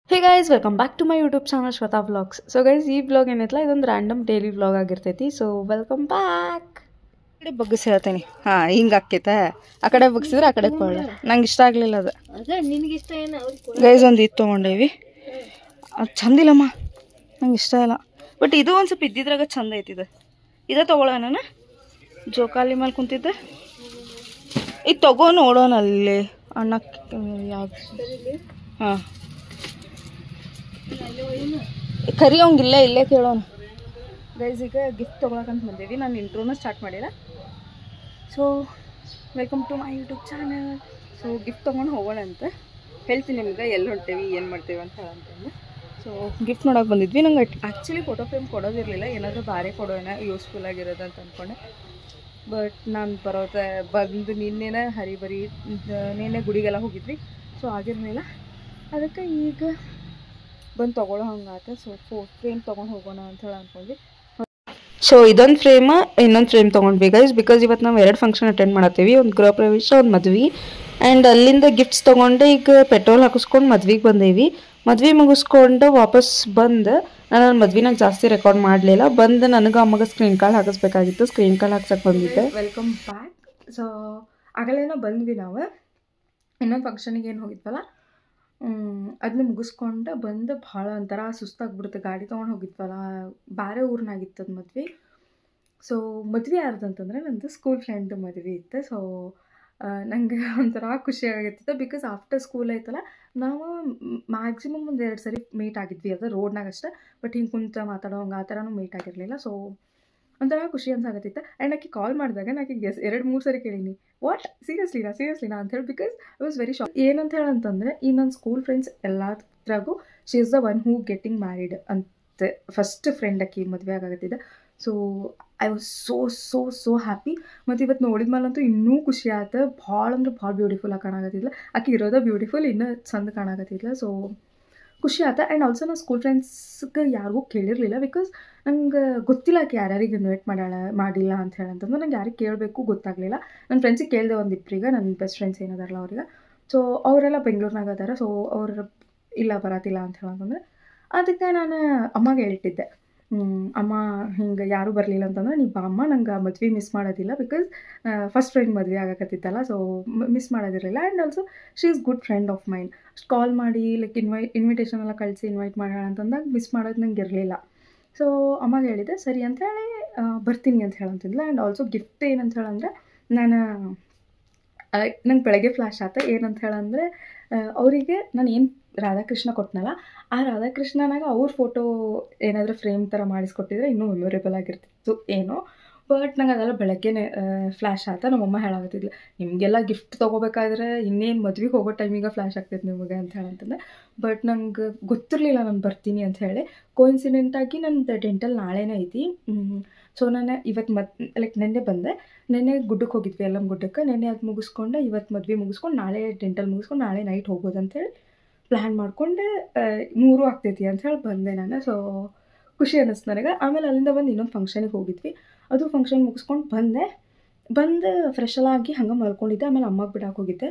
Hey guys welcome back to my YouTube channel Shweta vlogs. So guys ಈ vlog ಏನೈತಲ್ಲ ಇದೊಂದು random daily vlog ಆಗಿರ್ತೈತಿ. So welcome back. ಆ ಕಡೆ ಬಗ್ಗಿಸಿ ಹೇಳ್ತೀನಿ. ಹಾಂ ಹಿಂಗೆ ಆಕೈತೆ. ಆ ಕಡೆ ಬಗ್ಸಿದ್ರೆ ಆ ಕಡೆ ಕೊಳ್ಳ. ನಂಗೆ ಇಷ್ಟ ಆಗಲಿಲ್ಲ ಅದು. ಗೈಸ್ ಒಂದು ಇದು ತೊಗೊಂಡೇವಿ. ಅದು ಚಂದಿಲ್ಲಮ್ಮ, ನಂಗೆ ಇಷ್ಟ ಇಲ್ಲ. ಬಟ್ ಇದು ಒಂದು ಸ್ವಲ್ಪ ಇದ್ದಿದ್ರಾಗ ಚಂದ ಐತಿದೆ. ಇದೇ ತೊಗೊಳ್ಳೋಣ. ಜೋಕಾಲಿ ಮೇಲೆ ಕುಂತಿದ್ದೆ. ಇದು ತಗೋ ನೋಡೋಣ ಅಲ್ಲಿ ಅಣ್ಣ ಯಾವ್ದು. ಹಾಂ ಕರಿ ಅವಂಗೆ ಇಲ್ಲೇ ಕೇಳೋಣ. ಗೈಸ್ ಈಗ ಗಿಫ್ಟ್ ತೊಗೊಳಕಂತ ಬಂದೇವಿ. ನಾನು ಇಂಟ್ರೋನ ಸ್ಟಾರ್ಟ್ ಮಾಡಿಲ್ಲ. So welcome to my YouTube channel. So gift ತೊಗೊಂಡು ಹೋಗೋಣ ಅಂತ ಹೇಳ್ತೀನಿ ನಿಮ್ಗೆ. ಎಲ್ಲಿ ಹೊಂಟೇವಿ ಏನು ಮಾಡ್ತೇವೆ ಅಂತ ಹೇಳಂತಂದು. ಸೊ ಗಿಫ್ಟ್ ನೋಡೋಕೆ ಬಂದಿದ್ವಿ. ನಂಗೆ ಆ್ಯಕ್ಚುಲಿ ಫೋಟೋ ಫ್ರೇಮ್ ಕೊಡೋದಿರಲಿಲ್ಲ. ಏನಾದರೂ ಬಾರಿ ಕೊಡೋಣ ಯೂಸ್ಫುಲ್ ಆಗಿರೋದು ಅಂತ ಅಂದ್ಕೊಂಡೆ. ಬಟ್ ನಾನು ಬಂದು ನಿನ್ನೆನೇ ಹರಿಬರಿ ನಿನ್ನೆ ಗುಡಿಗೆಲ್ಲ ಹೋಗಿದ್ವಿ. ಸೊ ಆಗಿರಲಿಲ್ಲ. ಅದಕ್ಕೆ ಈಗ ಬಂದು ತೊಗೊಳ್ಳೋ ಹಂಗಾತ. ಸೊ ಫ್ರೇಮ್ ತೊಗೊಂಡು ಹೋಗೋಣ ಅಂತ ಹೇಳಿ ಅಂದ್ಕೊಂಡ್ವಿ. ಸೊ ಇದೊಂದು ಫ್ರೇಮ್ ಇನ್ನೊಂದು ಫ್ರೇಮ್ ತೊಗೊಂಡ್ವಿ ಗೈಸ್. ಬಿಕಾಸ್ ಇವತ್ತು ನಾವು 2 ಫಂಕ್ಷನ್ ಅಟೆಂಡ್ ಮಾಡತ್ತೀವಿ. ಒಂದು ಗೃಹ ಪ್ರವೇಶ, ಒಂದು ಮದ್ವೆ. ಆ್ಯಂಡ್ ಅಲ್ಲಿಂದ ಗಿಫ್ಟ್ಸ್ ತೊಗೊಂಡು ಈಗ ಪೆಟ್ರೋಲ್ ಹಾಕಿಸ್ಕೊಂಡು ಮದ್ವೆಗೆ ಬಂದೇವಿ. ಮದ್ವೆ ಮುಗಿಸ್ಕೊಂಡು ವಾಪಸ್ ಬಂದು ನಾನು ಮದ್ವೆನಾಗ ಜಾಸ್ತಿ ರೆಕಾರ್ಡ್ ಮಾಡಲಿಲ್ಲ. ಬಂದು ನನಗೆ ಅಮ್ಮಗೆ ಸ್ಕ್ರೀನ್ ಕಾರ್ಡ್ ಹಾಕಿಸ್ಬೇಕಾಗಿತ್ತು. ಸ್ಕ್ರೀನ್ ಕಾರ್ಡ್ ಹಾಕ್ಸಕ್ಕೆ ಬಂದಿದ್ದೆ. Welcome back. ಸೊ ಆಗಲೇನೋ ಬಂದ್ವಿ ನಾವು. ಇನ್ನೊಂದು ಫಂಕ್ಷನಿಗೆ ಏನು ಹೋಗಿದ್ವಲ್ಲ ಅದನ್ನ ಮುಗಿಸ್ಕೊಂಡು ಬಂದು ಭಾಳ ಒಂಥರ ಸುಸ್ತಾಗ್ಬಿಡುತ್ತೆ. ಗಾಡಿ ತೊಗೊಂಡು ಹೋಗಿದ್ವಲ್ಲ, ಬೇರೆ ಊರಿನಾಗಿತ್ತು ಅದು ಮದ್ವೆ. ಸೊ ಮದ್ವೆ ಯಾರ್ದಂತಂದರೆ ನಂದು ಸ್ಕೂಲ್ ಫ್ರೆಂಡ್ ಮದ್ವೆ ಇತ್ತು. ಸೊ ನನಗೆ ಒಂಥರ ಖುಷಿ ಆಗಿರ್ತಿತ್ತು. ಬಿಕಾಸ್ ಆಫ್ಟರ್ ಸ್ಕೂಲ್ ಐತಲ್ಲ ನಾವು ಮ್ಯಾಕ್ಸಿಮಮ್ ಒಂದು 2 ಸರಿ ಮೀಟ್ ಆಗಿದ್ವಿ. ಅದು ರೋಡ್ನಾಗ ಅಷ್ಟೇ. ಬಟ್ ಹಿಂಗೆ ಕುಂತ ಮಾತಾಡೋ ಹಂಗೆ ಆ ಥರನೂ ಮೀಟ್ ಆಗಿರಲಿಲ್ಲ. ಸೊ ಒಂಥರ ಖುಷಿ ಅನ್ಸಾಗತ್ತಿತ್ತು. ಆ್ಯಂಡ್ ಆಕೆ ಕಾಲ್ ಮಾಡಿದಾಗ ನಾನು 2-3 ಸರಿ ಕೇಳೀನಿ, ವಾಟ್ ಸೀರಿಯಸ್ಲಿನಾ ಅಂಥೇಳಿ. Because I was very shock. ಏನಂತ ಹೇಳಂತಂದರೆ ಈ ನನ್ನ ಸ್ಕೂಲ್ ಫ್ರೆಂಡ್ಸ್ ಎಲ್ಲದ್ರಾಗೂ she is the one who getting married ಅಂತ ಫಸ್ಟ್ ಫ್ರೆಂಡ್ ಆಕಿ ಮದುವೆ ಆಗತ್ತಿದ್ದೆ. So I was so happy. ಮತ್ತು ಇವತ್ತು ನೋಡಿದ್ಮೇಲಂತೂ ಇನ್ನೂ ಖುಷಿ ಆಯ್ತು. ಭಾಳ ಅಂದ್ರೆ ಭಾಳ ಬ್ಯೂಟಿಫುಲ್ಲಾಗಿ ಕಾಣಾಕತ್ತಿದ್ಲ. ಆಕೆ ಇರೋದ ಬ್ಯೂಟಿಫುಲ್, ಇನ್ನೂ ಚಂದ ಕಾಣಾಕತ್ತಿದ್ಲ. ಸೊ ಖುಷಿ ಆಯ್ತು. ಆ್ಯಂಡ್ ಆಲ್ಸೋ ನಾನು ಸ್ಕೂಲ್ ಫ್ರೆಂಡ್ಸ್ಗೆ ಯಾರಿಗೂ ಕೇಳಿರಲಿಲ್ಲ. ಬಿಕಾಸ್ ನಂಗೆ ಗೊತ್ತಿಲ್ಲ ಆಕೆ ಯಾರ್ಯಾರಿಗೆ ಇನ್ವೈಟ್ ಮಾಡಿಲ್ಲ ಅಂತ ಹೇಳಂತಂದ್ರೆ ನಂಗೆ ಯಾರಿಗೆ ಕೇಳಬೇಕು ಗೊತ್ತಾಗಲಿಲ್ಲ. ನನ್ನ ಫ್ರೆಂಡ್ಸಿಗೆ ಕೇಳಿದೆ ಒಂದಿಬ್ಬರಿಗೆ, ನನ್ನ ಬೆಸ್ಟ್ ಫ್ರೆಂಡ್ಸ್ ಏನಾದಾರಲ್ಲ ಅವ್ರಿಗೆ. ಸೊ ಅವರೆಲ್ಲ ಬೆಂಗಳೂರಿನಾಗ ಅದಾರ. ಸೊ ಅವ್ರು ಇಲ್ಲ ಬರತ್ತಿಲ್ಲ ಅಂತ ಹೇಳಂತಂದ್ರೆ ಅದಕ್ಕೆ ನಾನು ಅಮ್ಮಗೆ ಹೇಳಿಟ್ಟಿದ್ದೆ. ಅಮ್ಮ ಹಿಂಗೆ ಯಾರೂ ಬರಲಿಲ್ಲ ಅಂತಂದ್ರೆ ನೀ ಬಾ ಅಮ್ಮ, ನಂಗೆ ಮದ್ವೆ ಮಿಸ್ ಮಾಡೋದಿಲ್ಲ. ಬಿಕಾಸ್ ಫಸ್ಟ್ ಫ್ರೆಂಡ್ ಮದುವೆ ಆಗಕತ್ತಿತ್ತಲ್ಲ. ಸೊ ಮಿಸ್ ಮಾಡೋದಿರಲಿಲ್ಲ. And also she is good friend of mine. ಅಷ್ಟು ಕಾಲ್ ಮಾಡಿ ಲೈಕ್ ಇನ್ವಿಟೇಷನ್ ಎಲ್ಲ ಕಳಿಸಿ ಇನ್ವೈಟ್ ಮಾಡೋಣ ಅಂತಂದಾಗ ಮಿಸ್ ಮಾಡೋದು ನಂಗೆ ಇರಲಿಲ್ಲ. ಸೊ ಅಮ್ಮಗೆ ಹೇಳಿದೆ ಸರಿ ಅಂಥೇಳಿ ಬರ್ತೀನಿ ಅಂತ ಹೇಳಂತಿದ್ಲ. ಆ್ಯಂಡ್ ಆಲ್ಸೋ ಗಿಫ್ಟ್ ಏನಂತ ಹೇಳಂದ್ರೆ ನಂಗೆ ಬೆಳಗ್ಗೆ ಫ್ಲ್ಯಾಶ್ ಆಯ್ತು. ಏನಂತ ಹೇಳಂದರೆ ಅವರಿಗೆ ನಾನು ಏನು ರಾಧಾಕೃಷ್ಣ ಕೊಟ್ಟನಲ್ಲ, ಆ ರಾಧಾಕೃಷ್ಣನಾಗ ಅವ್ರ ಫೋಟೋ ಏನಾದರೂ ಫ್ರೇಮ್ ಥರ ಮಾಡಿಸ್ಕೊಟ್ಟಿದ್ರೆ ಇನ್ನೂ ಮೆಮೊರೇಬಲ್ ಆಗಿರ್ತಿತ್ತು ಏನೋ. ಬಟ್ ನಂಗೆ ಅದೆಲ್ಲ ಬೆಳಗ್ಗೆನೇ ಫ್ಲ್ಯಾಶ್ ಆಯ್ತು. ನಮ್ಮಮ್ಮ ಹೇಳಾಗತ್ತಿದ್ಲು, ನಿಮಗೆಲ್ಲ ಗಿಫ್ಟ್ ತೊಗೋಬೇಕಾದ್ರೆ ಇನ್ನೇನು ಮದ್ವೆಗೆ ಹೋಗೋ ಟೈಮಿಗೆ ಫ್ಲ್ಯಾಶ್ ಆಗ್ತೈತೆ ನಿಮಗೆ ಅಂತ ಹೇಳಂತಂದೆ. ಬಟ್ ನಂಗೆ ಗೊತ್ತಿರಲಿಲ್ಲ ನಾನು ಬರ್ತೀನಿ ಅಂತ ಹೇಳಿ. ಕೋಇನ್ಸಿಡೆಂಟಾಗಿ ನಂದು ಡೆಂಟಲ್ ನಾಳೆನೇ ಐತಿ. ಸೊ ನಾನು ಇವತ್ತು ಲೈಕ್ ನೆನ್ನೆ ಬಂದೆ. ನೆನ್ನೆ ಗುಡ್ಡಕ್ಕೆ ಹೋಗಿದ್ವಿ, ಎಲ್ಲಮ್ಮ ಗುಡ್ಡಕ್ಕೆ. ನೆನ್ನೆ ಅದು ಮುಗಿಸ್ಕೊಂಡು ಇವತ್ತು ಮದ್ವೆ ಮುಗಿಸ್ಕೊಂಡು ನಾಳೆ ಡೆಂಟಲ್ ಮುಗಿಸ್ಕೊಂಡು ನಾಳೆ ನೈಟ್ ಹೋಗೋದು ಅಂಥೇಳಿ ಪ್ಲ್ಯಾನ್ ಮಾಡಿಕೊಂಡು 3 ಆಗ್ತೈತಿ ಅಂಥೇಳಿ ಬಂದೆ ನಾನು. ಸೊ ಖುಷಿ ಅನ್ನಿಸ್ತು ನನಗೆ. ಆಮೇಲೆ ಅಲ್ಲಿಂದ ಬಂದು ಇನ್ನೊಂದು ಫಂಕ್ಷನಿಗೆ ಹೋಗಿದ್ವಿ. ಅದು ಫಂಕ್ಷನ್ ಮುಗಿಸ್ಕೊಂಡು ಬಂದು ಫ್ರೆಶ್ ಎಲ್ಲ ಆಗಿ ಹಂಗೆ ಮಲ್ಕೊಂಡಿದ್ದೆ. ಆಮೇಲೆ ಅಮ್ಮಗೆ ಬಿಡಕ್ಕೆ ಹೋಗಿದ್ದೆ.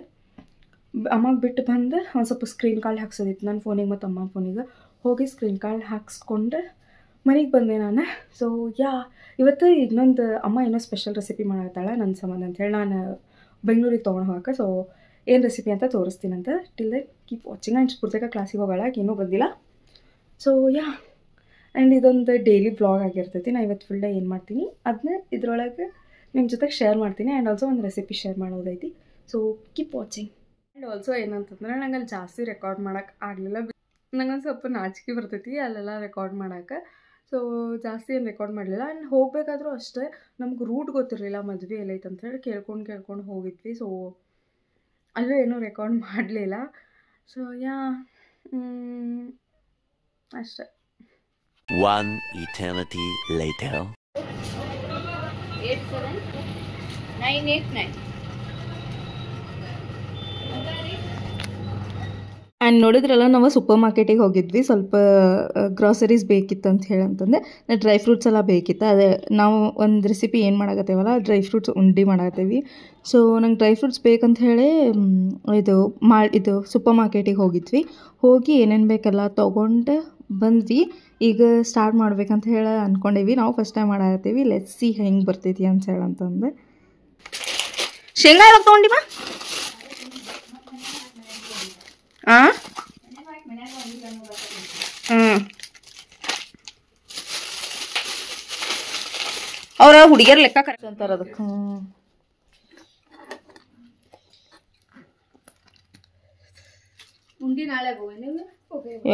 ಅಮ್ಮಗೆ ಬಿಟ್ಟು ಬಂದು ಒಂದು ಸ್ವಲ್ಪ ಸ್ಕ್ರೀನ್ ಕಾರ್ಡ್ ಹಾಕ್ಸೋದಿತ್ತು ನನ್ನ ಫೋನಿಗೆ ಮತ್ತು ಅಮ್ಮನ ಫೋನಿಗೆ. ಹೋಗಿ ಸ್ಕ್ರೀನ್ ಕಾರ್ಡ್ ಹಾಕ್ಸ್ಕೊಂಡು ಮನೆಗೆ ಬಂದೆ ನಾನು. ಸೊ ಇವತ್ತು ಇನ್ನೊಂದು ಅಮ್ಮ ಏನೋ ಸ್ಪೆಷಲ್ ರೆಸಿಪಿ ಮಾಡತ್ತಾಳೆ ನನ್ನ ಸಂಬಂಧ ಅಂಥೇಳಿ ನಾನು ಬೆಂಗಳೂರಿಗೆ ತೊಗೊಂಡು ಹೋಗಕ್ಕೆ. ಸೊ ಏನು ರೆಸಿಪಿ ಅಂತ ತೋರಿಸ್ತೀನಂತ. Till that keep watching. And ಪುಸ್ತಕ ಕ್ಲಾಸಿಗೆ ಹೋಗೋಲ್ಲ, ಏನೂ ಬಂದಿಲ್ಲ. ಸೊ ಆ್ಯಂಡ್ ಇದೊಂದು ಡೈಲಿ ವ್ಲಾಗ್ ಆಗಿರ್ತೈತಿ. ನಾನು ಇವತ್ತು ಫುಲ್ ಡೇ ಏನು ಮಾಡ್ತೀನಿ ಅದನ್ನ ಇದ್ರೊಳಗೆ ನಿಮ್ಮ ಜೊತೆಗೆ ಶೇರ್ ಮಾಡ್ತೀನಿ. ಆ್ಯಂಡ್ ಆಲ್ಸೋ ಒಂದು ರೆಸಿಪಿ ಶೇರ್ ಮಾಡೋದೈತಿ. So keep watching. And also ಏನಂತಂದ್ರೆ ನಂಗೆ ಅಲ್ಲಿ ಜಾಸ್ತಿ ರೆಕಾರ್ಡ್ ಮಾಡೋಕ್ಕೆ ಆಗಲಿಲ್ಲ. ನಂಗೊಂದು ಸ್ವಲ್ಪ ನಾಚಿಕೆ ಬರ್ತೈತಿ ಅಲ್ಲೆಲ್ಲ ರೆಕಾರ್ಡ್ ಮಾಡೋಕ್ಕೆ. ಸೊ ಜಾಸ್ತಿ ಏನು ರೆಕಾರ್ಡ್ ಮಾಡಲಿಲ್ಲ. ಆ್ಯಂಡ್ ಹೋಗಬೇಕಾದ್ರೂ ಅಷ್ಟೇ ನಮ್ಗೆ ರೂಟ್ ಗೊತ್ತಿರಲಿಲ್ಲ ಮದುವೆ ಎಲ್ಲೈತೆ ಅಂಥೇಳಿ. ಕೇಳ್ಕೊಂಡು ಹೋಗಿದ್ವಿ. ಸೊ ಅಲ್ಲೂ ಏನೂ ರೆಕಾರ್ಡ್ ಮಾಡಲಿಲ್ಲ. ಸೊ ಅಷ್ಟೇ. One eternity later. 87989. ಆ್ಯಂಡ್ ನೋಡಿದ್ರಲ್ಲ ನಾವು ಸೂಪರ್ ಮಾರ್ಕೆಟಿಗೆ ಹೋಗಿದ್ವಿ ಸ್ವಲ್ಪ ಗ್ರಾಸರೀಸ್ ಬೇಕಿತ್ತು ಅಂತ ಹೇಳಂತಂದೆ ಡ್ರೈ ಫ್ರೂಟ್ಸ್ ಎಲ್ಲ ಬೇಕಿತ್ತು ಅದೇ ನಾವು ಒಂದು ರೆಸಿಪಿ ಏನು ಮಾಡಾಕತ್ತೇವಲ್ಲ ಡ್ರೈ ಫ್ರೂಟ್ಸ್ ಉಂಡೆ ಮಾಡಾಕತ್ತೀವಿ ಸೊ ನಂಗೆ ಡ್ರೈ ಫ್ರೂಟ್ಸ್ ಬೇಕಂತ ಹೇಳಿ ಇದು ಸೂಪರ್ ಮಾರ್ಕೆಟಿಗೆ ಹೋಗಿದ್ವಿ ಹೋಗಿ ಏನೇನು ಬೇಕೆಲ್ಲ ತೊಗೊಂಡು ಬಂದ್ವಿ ಈಗ ಸ್ಟಾರ್ಟ್ ಮಾಡ್ಬೇಕಂತ ಹೇಳಿ ಅಂದ್ಕೊಂಡೇವಿ ನಾವು ಫಸ್ಟ್ ಟೈಮ್ ಮಾಡಾಕತ್ತೀವಿ ಲೆಟ್ಸ್ ಸಿ ಹೆಂಗೆ ಬರ್ತೈತಿ ಅಂತ ಹೇಳಂತಂದೆ ಶೇಂಗಾ ಯಾವಾಗ ತೊಗೊಂಡಿವ ಅವ್ರ ಹುಡುಗಿಯರ್ ಲೆಕ್ಕ ಕರೆಕ್ಟ್ ಅಂತಾರ ಅದಕ್ಕೆ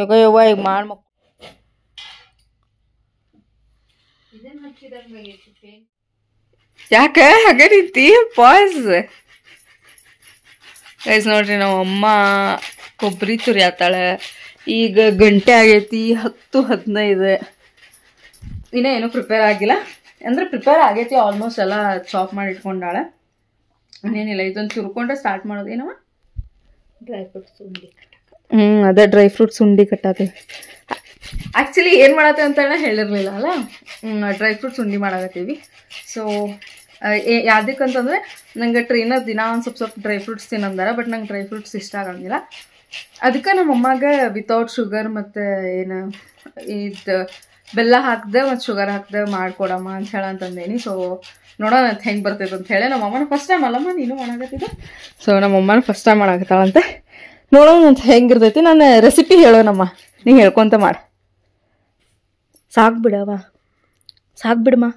ಈಗ ಯವ್ವ ಈಗ ಮಾಡಿ ಮಕ್ ಯಾಕ ಹಾಗೆ ರೀತಿ ಪಾಸ್ ಗೈಸ್ ನೋಡ್ರಿ ನಮ್ಮ ಅಮ್ಮ ಕೊಬ್ಬರಿ ತುರಿಯಾತಾಳೆ ಈಗ ಗಂಟೆ ಆಗೈತಿ 10:15 ಇನ್ನೂ ಏನೂ ಪ್ರಿಪೇರ್ ಆಗಿಲ್ಲ ಅಂದ್ರೆ ಪ್ರಿಪೇರ್ ಆಗೈತಿ ಆಲ್ಮೋಸ್ಟ್ ಎಲ್ಲ ಚಾಪ್ ಮಾಡಿ ಇಟ್ಕೊಂಡಾಳೆ ಇನ್ನೇನಿಲ್ಲ ಇದೊಂದು ತುರ್ಕೊಂಡ್ರೆ ಸ್ಟಾರ್ಟ್ ಮಾಡೋದು ಏನವ ಡ್ರೈ ಫ್ರೂಟ್ಸ್ ಉಂಡಿ ಅದೇ ಡ್ರೈ ಫ್ರೂಟ್ಸ್ ಉಂಡಿ ಕಟ್ಟಾತೀವಿ ಆ್ಯಕ್ಚುಲಿ ಏನು ಮಾಡತ್ತೆ ಅಂತ ಹೇಳಿರಲಿಲ್ಲ ಅಲ್ಲ ಡ್ರೈ ಫ್ರೂಟ್ಸ್ ಉಂಡಿ ಮಾಡಾಕತ್ತೀವಿ ಸೊ ಯಾವ್ದಕ್ಕಂತಂದರೆ ನಂಗೆ ಟ್ರೈನರ್ ದಿನ ಒಂದು ಸ್ವಲ್ಪ ಡ್ರೈ ಫ್ರೂಟ್ಸ್ ತಿನ್ನಂದಾರ ಬಟ್ ನಂಗೆ ಡ್ರೈ ಫ್ರೂಟ್ಸ್ ಇಷ್ಟ ಆಗಂಗಿಲ್ಲ ಅದಕ್ಕೆ ನಮ್ಮ ಅಮ್ಮಗೆ ವಿತೌಟ್ ಶುಗರ್ ಮತ್ತು ಏನು ಇದು ಬೆಲ್ಲ ಹಾಕ್ದೆ ಮತ್ತು ಶುಗರ್ ಹಾಕ್ದೆ ಮಾಡಿಕೊಡಮ್ಮ ಅಂತ ಹೇಳಂತಂದೇನಿ ಸೊ ನೋಡೋಣ ಅಂತ ಹೆಂಗೆ ಬರ್ತೈತೆ ಅಂತ ಹೇಳಿ ನಮ್ಮ ಅಮ್ಮನ ಫಸ್ಟ್ ಟೈಮ್ ಅಲ್ಲಮ್ಮ ನೀನು ಮಾಡಾಕತ್ತಿದ್ದೆ ಸೊ ನಮ್ಮ ಅಮ್ಮನ ಫಸ್ಟ್ ಟೈಮ್ ಮಾಡಾಕತ್ತಾಳಂತೆ ನೋಡೋಣ ಅಂತ ಹೆಂಗಿರ್ತೈತಿ ನಾನು ರೆಸಿಪಿ ಹೇಳೋಣಮ್ಮ ನೀ ಹೇಳ್ಕೊತ ಮಾಡು ಸಾಕು ಬಿಡವ ಸಾಕು ಬಿಡಮ್ಮ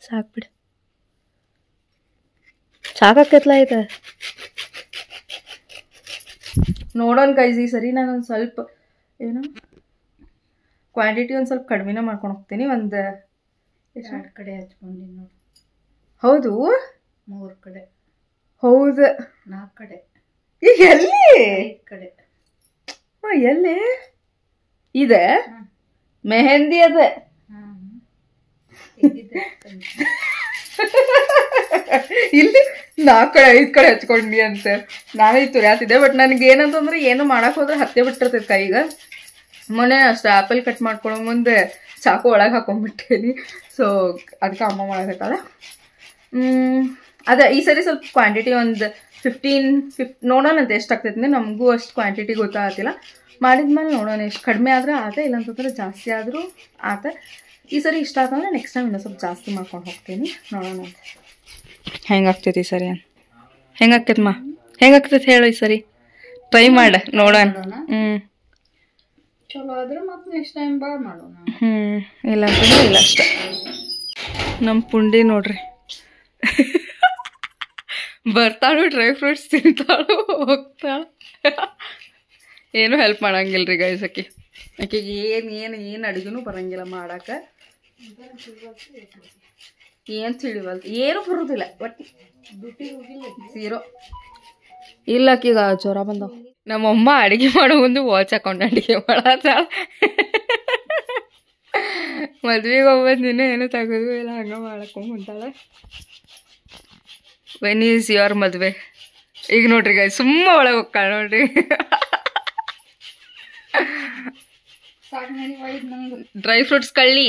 ಸಾಕು ಬಿಡು ಸಾಕಾಕತ್ಲ ಆಯ್ತ ನೋಡೋಣ ಗೈಸ್ ಈ ಸರಿ ನಾನು ಒಂದು ಸ್ವಲ್ಪ ಏನು ಕ್ವಾಂಟಿಟಿ ಒಂದು ಸ್ವಲ್ಪ ಕಡಿಮೆನೇ ಮಾಡ್ಕೊಂಡು ಹೋಗ್ತೀನಿ ಒಂದು 2 ಕಡೆ ಹಚ್ಕೊಂಡಿನಿ ನೋಡಿ ಹೌದು 3 ಕಡೆ ಹೌದು 4 ಕಡೆ ಈಗ ಎಲ್ಲಿ 5 ಕಡೆ ಎಲ್ಲಿ ಇದೆ ಮೆಹಂದಿ ಅದ ಇಲ್ಲಿ 4 ಕಡೆ 5 ಕಡೆ ಹಚ್ಕೊಂಡಿ ಅಂತ ನಾನೇ ತುರಿಯಾತಿದ್ದೆ ಬಟ್ ನನಗೆ ಏನಂತಂದ್ರೆ ಏನು ಮಾಡಕ್ ಹೋದ್ರೆ ಹತ್ತೆ ಬಿಟ್ಟಿರ್ತೈತೆ ಕೈಗ ಮೊನ್ನೆ ಅಷ್ಟು ಆ್ಯಪಲ್ ಕಟ್ ಮಾಡ್ಕೊಳ್ಳೋ ಮುಂದೆ ಚಾಕು ಒಳಗೆ ಹಾಕೊಂಡ್ಬಿಟ್ಟೇನಿ ಸೊ ಅದಕ್ಕೆ ಅಮ್ಮ ಮಾಡಕತ್ತಾಳ ಅದೇ ಈ ಸರಿ ಸ್ವಲ್ಪ ಕ್ವಾಂಟಿಟಿ ಒಂದು 15 ನೋಡೋಣಂತೆ ಎಷ್ಟು ಆಗ್ತೈತೆ ನಮಗೂ ಅಷ್ಟು ಕ್ವಾಂಟಿಟಿ ಗೊತ್ತಾಗತ್ತಿಲ್ಲ ಮಾಡಿದ್ಮೇಲೆ ನೋಡೋಣ ಎಷ್ಟು ಕಡಿಮೆ ಆದರೆ ಆತ ಇಲ್ಲಾಂತಂದ್ರೆ ಜಾಸ್ತಿ ಆದರೂ ಆತ ಈ ಸರಿ ಇಷ್ಟ ಆತಂದ್ರೆ ನೆಕ್ಸ್ಟ್ ಟೈಮ್ ಇನ್ನೂ ಸ್ವಲ್ಪ ಜಾಸ್ತಿ ಮಾಡ್ಕೊಂಡು ಹೋಗ್ತೀನಿ ನೋಡೋಣ ಅಂತ ಹೆಂಗೆ ಆಗ್ತೈತಿ ಈ ಸರಿ ಹೆಂಗೆ ಆಗ್ತೈತಮ್ಮ ಹೆಂಗೆ ಆಗ್ತೈತೆ ಹೇಳು ಈ ಸರಿ ಟ್ರೈ ಮಾಡ ನೋಡೋಣ ಚಲೋ ಆದ್ರೆ ಮತ್ತೆ ನೆಕ್ಸ್ಟ್ ಟೈಮ್ ಬಾ ಮಾಡೋಣ ಇಲ್ಲ ಅಂತಂದ್ರೆ ಇಲ್ಲ ಅಷ್ಟೆ ನಮ್ಮ ಪುಂಡಿ ನೋಡ್ರಿ ಬರ್ತಾಳು ಡ್ರೈ ಫ್ರೂಟ್ಸ್ ತಿಂತಾಳು ಹೋಗ್ತಾಳು ಏನೂ ಹೆಲ್ಪ್ ಮಾಡಂಗಿಲ್ಲ ರೀ ಗೈಸ್ ಆಕೆಗೆ ಏನು ಅಡುಗೆನೂ ಬರಂಗಿಲ್ಲ ಮಾಡಕ್ಕೆ ಏನು ತಿಳಿವಲ್ತು ಏನೂ ಬರೋದಿಲ್ಲ ಬಟ್ ಝೀರೋ ಇಲ್ಲ ಆಕೀಗ ಜ್ವರ ಬಂದವ ನಮ್ಮಮ್ಮ ಅಡುಗೆ ಮಾಡೋ ಮುಂದೆ ವಾಚ್ ಹಾಕೊಂಡು ಅಡುಗೆ ಮಾಡತ್ತಾಳ ಮದ್ವೆಗೆ ಹೋಗ್ಬಂದಿನ ಏನು ತೆಗೆದು ಇಲ್ಲ ಹಂಗೆ ಮಾಡಕೊಂಡು ಕುಂತಾಳೆ ವೆನ್ ಈಸ್ ಯುವರ್ ಮದುವೆ ಈಗ ನೋಡ್ರಿ ಗೈ ಸುಮ್ಮ ಒಳಗೆ ಹೋಗ್ತಾಳೆ ನೋಡ್ರಿ ಡ್ರೈ ಫ್ರೂಟ್ಸ್ ಕಳ್ಳಿ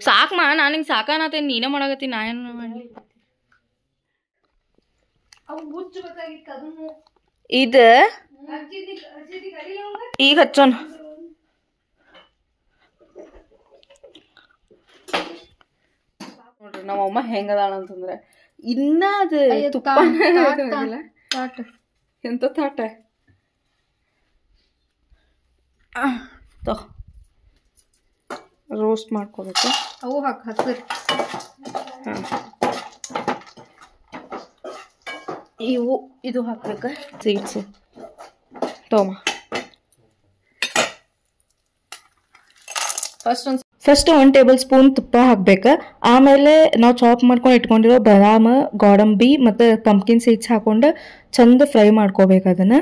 ಸಾಕಮ್ಮ ನನಗೆ ಸಾಕಾನತ್ತೇನು ನೀನೇ ಮಾಡಾಕತ್ತೀನಿ ನಾ ಏನು ಮಾಡಲಿ ಇದು ಈಗ ಹಚ್ಚೋಣ ನೋಡ್ರಿ ನಮ್ಮಮ್ಮ ಹೆಂಗದಾಳ ಅಂತಂದ್ರೆ ಇನ್ನ ಅದು ತುಪ್ಪ ಎಂತ ತಾಟ ರೋಸ್ಟ್ ಮಾಡ್ಕೋಬೇಕು ಅವು ಹಾಕಿ ಹಸಿರು ಇದು ಹಾಕ್ಬೇಕು ಸೀಡ್ಸು ತೋಮ ಫಸ್ಟ್ 1 ಟೇಬಲ್ ಸ್ಪೂನ್ ತುಪ್ಪ ಹಾಕ್ಬೇಕು ಆಮೇಲೆ ನಾವು ಚಾಪ್ ಮಾಡ್ಕೊಂಡು ಇಟ್ಕೊಂಡಿರೋ ಬಾದಾಮ ಗೋಡಂಬಿ ಮತ್ತು ಪಂಪ್ಕಿನ್ ಸೀಡ್ಸ್ ಹಾಕೊಂಡು ಚಂದ ಫ್ರೈ ಮಾಡ್ಕೋಬೇಕು ಅದನ್ನು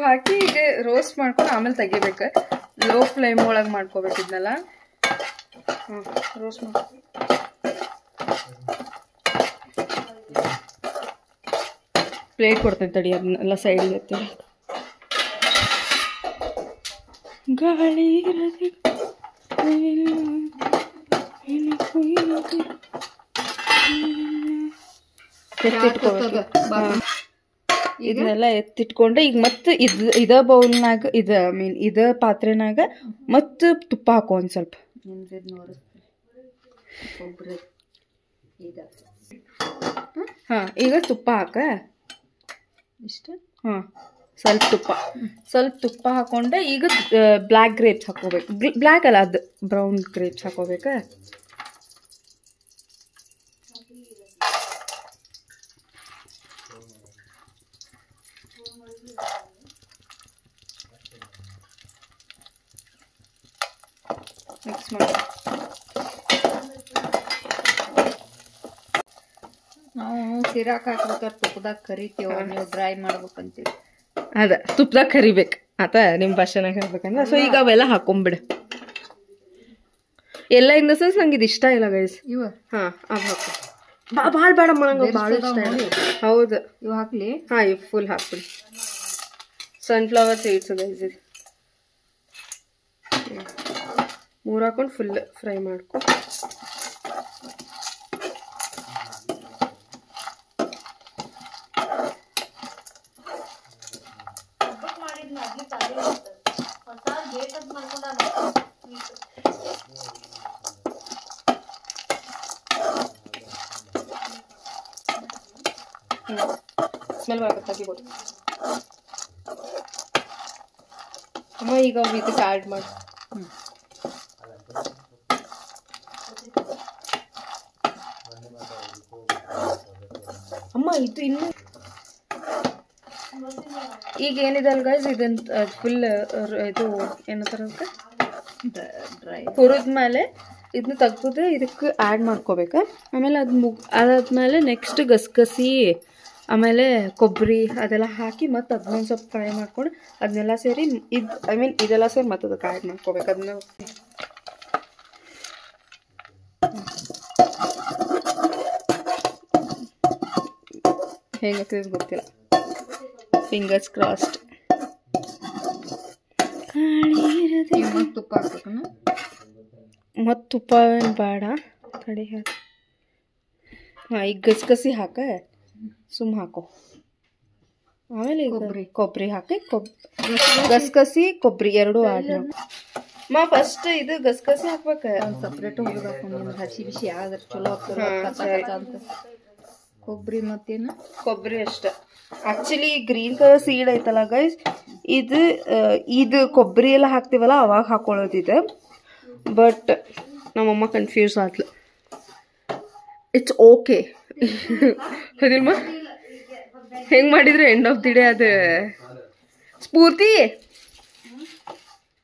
ಹಾಕಿ ಈಗ ರೋಸ್ಟ್ ಮಾಡ್ಕೊಂಡು ಆಮೇಲೆ ತೆಗಿಬೇಕು. ಲೋ ಫ್ಲೇಮ್ ಒಳಗೆ ಮಾಡ್ಕೋಬೇಕಿದ್ನಲ್ಲ. ರೋಸ್ಟ್ ಮಾಡಿ ಪ್ಲೇಟ್ ಕೊಡ್ತೇನೆ ತಡಿ, ಅದನ್ನೆಲ್ಲ ಸೈಡಿಗೆ ಎತ್ತಿ. ಗಾಳಿ ಇದನ್ನೆಲ್ಲ ಎತ್ತಿಟ್ಕೊಂಡು ಈಗ ಮತ್ತೆ ಇದ ಬೌಲ್ನಾಗ ಇದ ಪಾತ್ರೆನಾಗ ಮತ್ತೆ ತುಪ್ಪ ಹಾಕೋ ಒಂದ್ ಸ್ವಲ್ಪ. ಈಗ ತುಪ್ಪ ಹಾಕ ಇಷ್ಟ. ಸ್ವಲ್ಪ ತುಪ್ಪ ಹಾಕೊಂಡೆ ಈಗ ಬ್ಲ್ಯಾಕ್ ಗ್ರೇಪ್ಸ್ ಹಾಕೋಬೇಕು. ಬ್ಲ್ಯಾಕ್ ಅಲ್ಲ, ಅದು ಬ್ರೌನ್ ಗ್ರೇಪ್ಸ್ ಹಾಕೋಬೇಕ. ಮಿಕ್ಸ್ ಮಾಡಿ ನಾವು ಸಿರಾಕ್ ಹಾಕ್ಬೇಕಾದ್ರೆ ತುಪ್ಪದಾಗ ಕರಿತೀವ, ನೀವು ಡ್ರೈ ಮಾಡ್ಬೇಕಂತೀವಿ. ಅದ ತುಪ್ಪದಾಗ ಕರಿಬೇಕು ಆತ ನಿಮ್ಮ ಭಾಷೆನಾಗ ಹೇಳ್ಬೇಕಂದ್ರೆ. ಸೊ ಈಗ ಅವೆಲ್ಲ ಹಾಕೊಂಬಿಡು ಎಲ್ಲ. ಇನ್ ದ ಸೆನ್ಸ್ ನಂಗೆ ಇದು ಇಷ್ಟ ಇಲ್ಲ ಗೈಸ್. ಇವ ಅವ್ ಹಾಕು. ಭಾಳ ಬೇಡಮ್ಮ, ನಂಗೆ ಭಾಳ ಇಷ್ಟ ಇಲ್ಲ. ಹೌದು, ಇವು ಹಾಕ್ಲಿ. ಇವು ಫುಲ್ ಹಾಕ್ಬಿಡಿ. ಸನ್ಫ್ಲವರ್ ಸೀಡ್ಸ್ ಗೈಸ್, ಇದು 3 ಹಾಕೊಂಡು ಫುಲ್ ಫ್ರೈ ಮಾಡ್ಕೊ. ಸ್ಮೆಲ್ ಬರಕ್ಕೆ ತೆಗಿಬೋದು ಅಮ್ಮ. ಈಗ ಇದಕ್ಕೆ ಆ್ಯಡ್ ಮಾಡಿ. ಅಮ್ಮ ಇದು ಇನ್ನು ಈಗ ಏನಿದೆ ಅಲ್ಲ ಗೈಸ್, ಇದನ್ನ ಫುಲ್ ಇದು ಏನಂತಾರ ಡ್ರೈ ಹುರಿದ್ಮೇಲೆ ಇದನ್ನ ತೆಗ್ದು ಇದಕ್ಕೆ ಆ್ಯಡ್ ಮಾಡ್ಕೋಬೇಕು. ಆಮೇಲೆ ಅದಾದ್ಮೇಲೆ ನೆಕ್ಸ್ಟ್ ಗಸಗಸಿ ಆಮೇಲೆ ಕೊಬ್ಬರಿ ಅದೆಲ್ಲ ಹಾಕಿ ಮತ್ತೆ ಅದನ್ನೊಂದು ಸ್ವಲ್ಪ ಫ್ರೈ ಮಾಡ್ಕೊಂಡು ಅದನ್ನೆಲ್ಲ ಸೇರಿ ಇದೆಲ್ಲ ಸೇರಿ ಮತ್ತೆ ಅದಕ್ಕೆ ಆ್ಯಡ್ ಮಾಡ್ಕೋಬೇಕು. ಅದನ್ನ ಹೆಂಗಾಗ್ತದೆ ಗೊತ್ತಿಲ್ಲ. Fingers crossed. ತುಪ್ಪ ಹಾಕ್ಬೇಕನ? ಮತ್ತು ತುಪ್ಪ ಏನು ಬೇಡ ತಡಿ. ಈಗ ಗಸಗಸಿ ಹಾಕ, ಸುಮ್ಮ ಹಾಕೋ. ಆಮೇಲೆ ಕೊಬ್ಬರಿ ಹಾಕಿ ಗಸಗಸಿ ಕೊಬ್ಬರಿ ಎರಡೂ ಆ್ಯಡ್ ಮಾಡಿ. ಫಸ್ಟ್ ಇದು ಗಸಗಸಿ ಹಾಕ್ಬೇಕ. ಸಪ್ರೇಟ್ ಹೋಗ್ಬೇಕು, ಹಸಿ ಬಿಸಿ ಆದ್ರೆ ಚಲೋ ಅಂತ. ಕೊಬ್ಬರಿ ಮತ್ತೇನು? ಕೊಬ್ಬರಿ ಅಷ್ಟೆ. ಆ್ಯಕ್ಚುಲಿ ಗ್ರೀನ್ ಕಲರ್ ಸೀಡ್ ಐತಲ್ಲ ಗೈಸ್, ಇದು ಕೊಬ್ಬರಿ ಎಲ್ಲ ಹಾಕ್ತೀವಲ್ಲ ಅವಾಗ ಹಾಕೊಳ್ಳೋದಿದೆ. ಬಟ್ ನಮ್ಮಮ್ಮ ಕನ್ಫ್ಯೂಸ್ ಆದ್ಲು. It's okay. ಅದಿಲ್ಮ ಹೆಂಗೆ ಮಾಡಿದ್ರೆ ಎಂಡ್ ಆಫ್ ದಿ ಡೇ ಅದು ಸ್ಫೂರ್ತಿ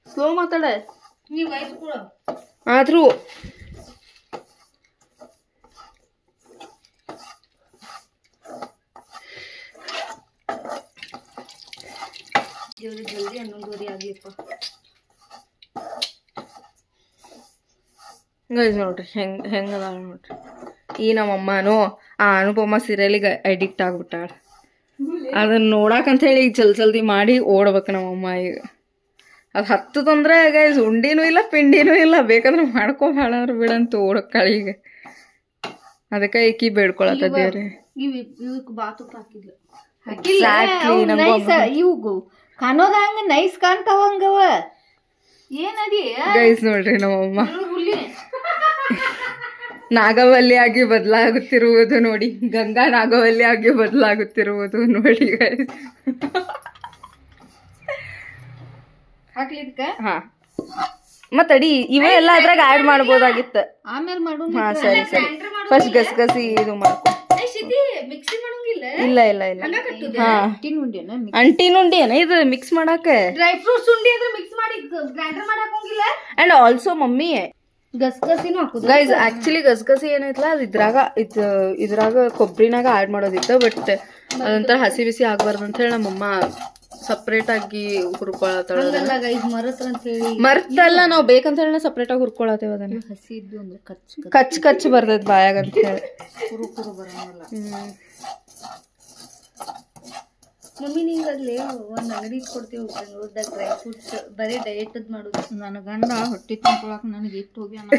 ಸ್ಲೋ ಮಾತಾಡ. ಆದರೂ ಜಲ್ದಿ 11:30 ಆಗಿಪ್ಪ ಗೈಸ್. ನೋಡ್ರಿ ಹೆಂಗದ ನೋಡ್ರಿ. ಈ ನಮ್ಮಮ್ಮನೂ ಆ ಅನುಪಮ ಸೀರಿಯಲಿಗೆ ಅಡಿಕ್ಟ್ ಆಗ್ಬಿಟ್ಟಾಳ. ಅದನ್ನ ನೋಡಾಕಂತ ಹೇಳಿ ಈಗ ಜಲ್ದಿ ಮಾಡಿ ಓಡ್ಬೇಕು ನಮ್ಮಮ್ಮ. ಈಗ ಅದು ಹತ್ತದಂದ್ರೆ ಗೈಸ್ ಉಂಡಿನೂ ಇಲ್ಲ ಪಿಂಡಿನೂ ಇಲ್ಲ, ಬೇಕಾದ್ರೆ ಮಾಡ್ಕೊಬಾಳಂದ್ರೆ ಬಿಡಂತ ಓಡಕ್ಕಾಳ ಈಗ. ಅದಕ್ಕೆ ಈಕಿ ಬೇಡ್ಕೊಳತ್ತ ದೇವ್ರಿ. ಇವು ಕಾಣೋದ ಹಂಗ ನೈಸ್ ಕಾಣ್ತಾವಂಗವ. ಏನದಿ ಗೈಸ್ ನೋಡ್ರಿ ನಮ್ಮಮ್ಮ ನಾಗವಲ್ಲಿ ಆಗಿ ಬದಲಾಗುತ್ತಿರುವುದು ನೋಡಿ. ಗಂಗಾ ನಾಗವಲ್ಲಿ ಆಗಿ ಬದಲಾಗುತ್ತಿರುವುದು ನೋಡಿ ಗೈಸ್. ಹಾಕ್ಲಿದ್ಕ ಹಾ ಮತ್ತಡಿ ಇವೆ ಎಲ್ಲ ಅದ್ರಾಗ ಆ್ಯಡ್ ಮಾಡ್ಬೋದಾಗಿತ್ತು. ಆಮೇಲೆ ಮಾಡು. ಹಾ ಸರಿ ಸರಿ. ಫಸ್ಟ್ ಗಸಗಸಿ ಇದು ಮಾಡ್ಕೊ. ಇಲ್ಲ ಇಲ್ಲ ಇಲ್ಲ. ಹಾ ಅಂಟಿನ ಉಂಡಿ ಏನ ಇದು ಮಿಕ್ಸ್ ಮಾಡಾಕ? ಡ್ರೈ ಫ್ರೂಟ್ಸ್ ಉಂಡಿ ಅಂದ್ರೆ ಮಿಕ್ಸ್ ಮಾಡಿ ಗ್ರೈಂಡರ್ ಮಾಡಕ್ ಹೋಗಿಲ್ಲ. ಅಂಡ್ ಆಲ್ಸೋ ಮಮ್ಮಿ ಗಸಗಸಿನೂ ಹಾಕುದು ಗೈಸ್. ಆಕ್ಚುಲಿ ಗಸಗಸಿ ಏನೈತಲ್ಲ ಅದು ಇದ್ರಾಗ ಕೊಬ್ಬರಿನಾಗ ಆ್ಯಡ್ ಮಾಡೋದಿತ್ತು. ಬಟ್ ಅದಂತ ಹಸಿ ಬಿಸಿ ಆಗ್ಬಾರ್ದು ಅಂತ ಹೇಳಿ ನಮ್ಮಮ್ಮ ಸಪ್ರೇಟಾಗಿ ಹುರ್ಕೊಳತ್ತಾಳ. ಹಂಗಲ್ಲ ಗೈಸ್ ಮರತ್ರ ಅಂತ ಹೇಳಿ ಮರ್ತಲ್ಲ, ನಾವು ಬೇಕಂತ ಹೇಳಿ ಸಪ್ರೇಟಾಗಿ ಹುರ್ಕೊಳತ್ತೇವ ಅದನ್ನ. ಹಸಿ ಇದ್ದು ಅಂದ್ರೆ ಕಚ್ ಕಚ್ ಬರ್ತೈತಿ ಬಾಯಾಗ ಅಂತ ಹೇಳಿ. ಕುರು ಕುರು ಬರೋಂಗಿಲ್ಲ. ಮಮ್ಮಿ ನಿಂಗೆ ಅಲ್ಲಿ ಒಂದು ಅಂಗಡಿ ಕೊಡ್ತೀವಿ ಬೆಂಗಳೂರ್ದಾಗ ಡ್ರೈ ಫ್ರೂಟ್ಸ್ ಬರೀ ಡಯಟ್ ಮಾಡೋದು. ನನ್ನ ಗಂಡ ಹೊಟ್ಟೆ ತುಂಬ್ಕೊಳಕ್ ನನಗೆ ಇಟ್ಟು ಹೋಗ್ಯಾನ.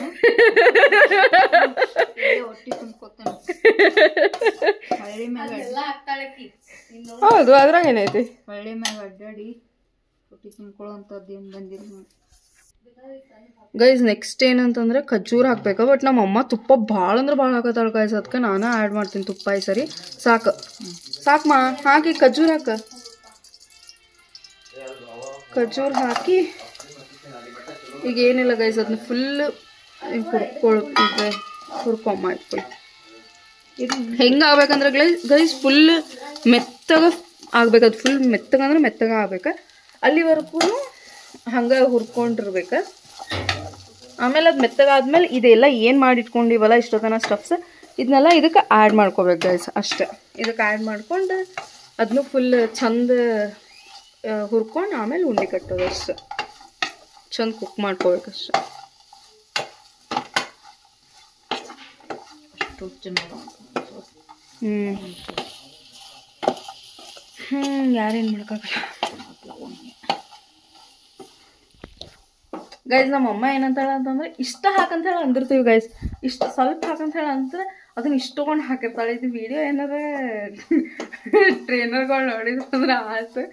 ಹೊಟ್ಟೆ ತುಂಬ್ಕೊತಾನ ಹಳ್ಳಿ ಮ್ಯಾಗ ಹೌದು, ಅದ್ರಾಗ ಏನೈತಿ. ಹಳ್ಳಿ ಮ್ಯಾಗ ಅಡ್ಡಾಡಿ ಹೊಟ್ಟೆ ತುಂಬ್ಕೊಳ್ಳೋಂಥದ್ದು ಏನು ಬಂದಿಲ್ಲ. ಗೈಸ್ ನೆಕ್ಸ್ಟ್ ಏನಂತಂದ್ರೆ ಖಜೂರ್ ಹಾಕ್ಬೇಕು. ಬಟ್ ನಮ್ಮ ಅಮ್ಮ ತುಪ್ಪ ಭಾಳ ಅಂದ್ರೆ ಭಾಳ ಹಾಕತ್ತಾಳ ಗೈಸ್, ಅದಕ್ಕೆ ನಾನು ಆ್ಯಡ್ ಮಾಡ್ತೀನಿ ತುಪ್ಪ ಈ ಸರಿ. ಸಾಕು ಸಾಕಮ್ಮ, ಹಾಕಿ ಖಜೂರ್ ಹಾಕ. ಖಜೂರ್ ಹಾಕಿ ಈಗ ಏನಿಲ್ಲ ಗೈಸ್, ಅದನ್ನ ಫುಲ್ ಹುರ್ಕೊಂಬ ಇಟ್ಕೊಳ್ಳಿ. ಹೆಂಗೆ ಆಗ್ಬೇಕಂದ್ರೆ ಗೈಸ್ ಫುಲ್ ಮೆತ್ತಗ ಆಗ್ಬೇಕು. ಅದು ಫುಲ್ ಮೆತ್ತಗಂದ್ರೆ ಮೆತ್ತಗ ಆಗ್ಬೇಕು. ಅಲ್ಲಿವರೆಗೂ ಹಂಗೆ ಹುರ್ಕೊಂಡಿರ್ಬೇಕು. ಆಮೇಲೆ ಅದು ಮೆತ್ತಗಾದ್ಮೇಲೆ ಇದೆಲ್ಲ ಏನು ಮಾಡಿಟ್ಕೊಂಡಿವಲ್ಲ ಇಷ್ಟೊತ್ತನ ಸ್ಟಫ್ಸ್, ಇದನ್ನೆಲ್ಲ ಇದಕ್ಕೆ ಆ್ಯಡ್ ಮಾಡ್ಕೋಬೇಕು ಗೈಸ್. ಅಷ್ಟೇ, ಇದಕ್ಕೆ ಆ್ಯಡ್ ಮಾಡ್ಕೊಂಡು ಅದನ್ನು ಫುಲ್ ಚಂದ ಹುರ್ಕೊಂಡು ಆಮೇಲೆ ಉಂಡೆ ಕಟ್ಟೋದು ಅಷ್ಟೆ. ಚಂದ ಕುಕ್ ಮಾಡ್ಕೋಬೇಕಷ್ಟೆ. ಯಾರೇನು ಮಾಡೋಕ್ಕಾಗಲ್ಲ ಗೈಸ್. ನಮ್ಮ ಅಮ್ಮ ಏನಂತಾಳ ಅಂತಂದ್ರೆ ಇಷ್ಟ ಹಾಕಂತ ಹೇಳಿ ಅಂದಿರ್ತೀವಿ ಗೈಸ್, ಇಷ್ಟು ಸ್ವಲ್ಪ ಹಾಕಂತ ಹೇಳಿ ಅಂದ್ರೆ ಅದನ್ನ ಇಷ್ಟೊಂಡು ಹಾಕಿರ್ತಾಳೆ. ಇದು ವಿಡಿಯೋ ಏನಾರ ಟ್ರೈನರ್ಗಳು ನೋಡಿದ್ರೆ ಆಸೆ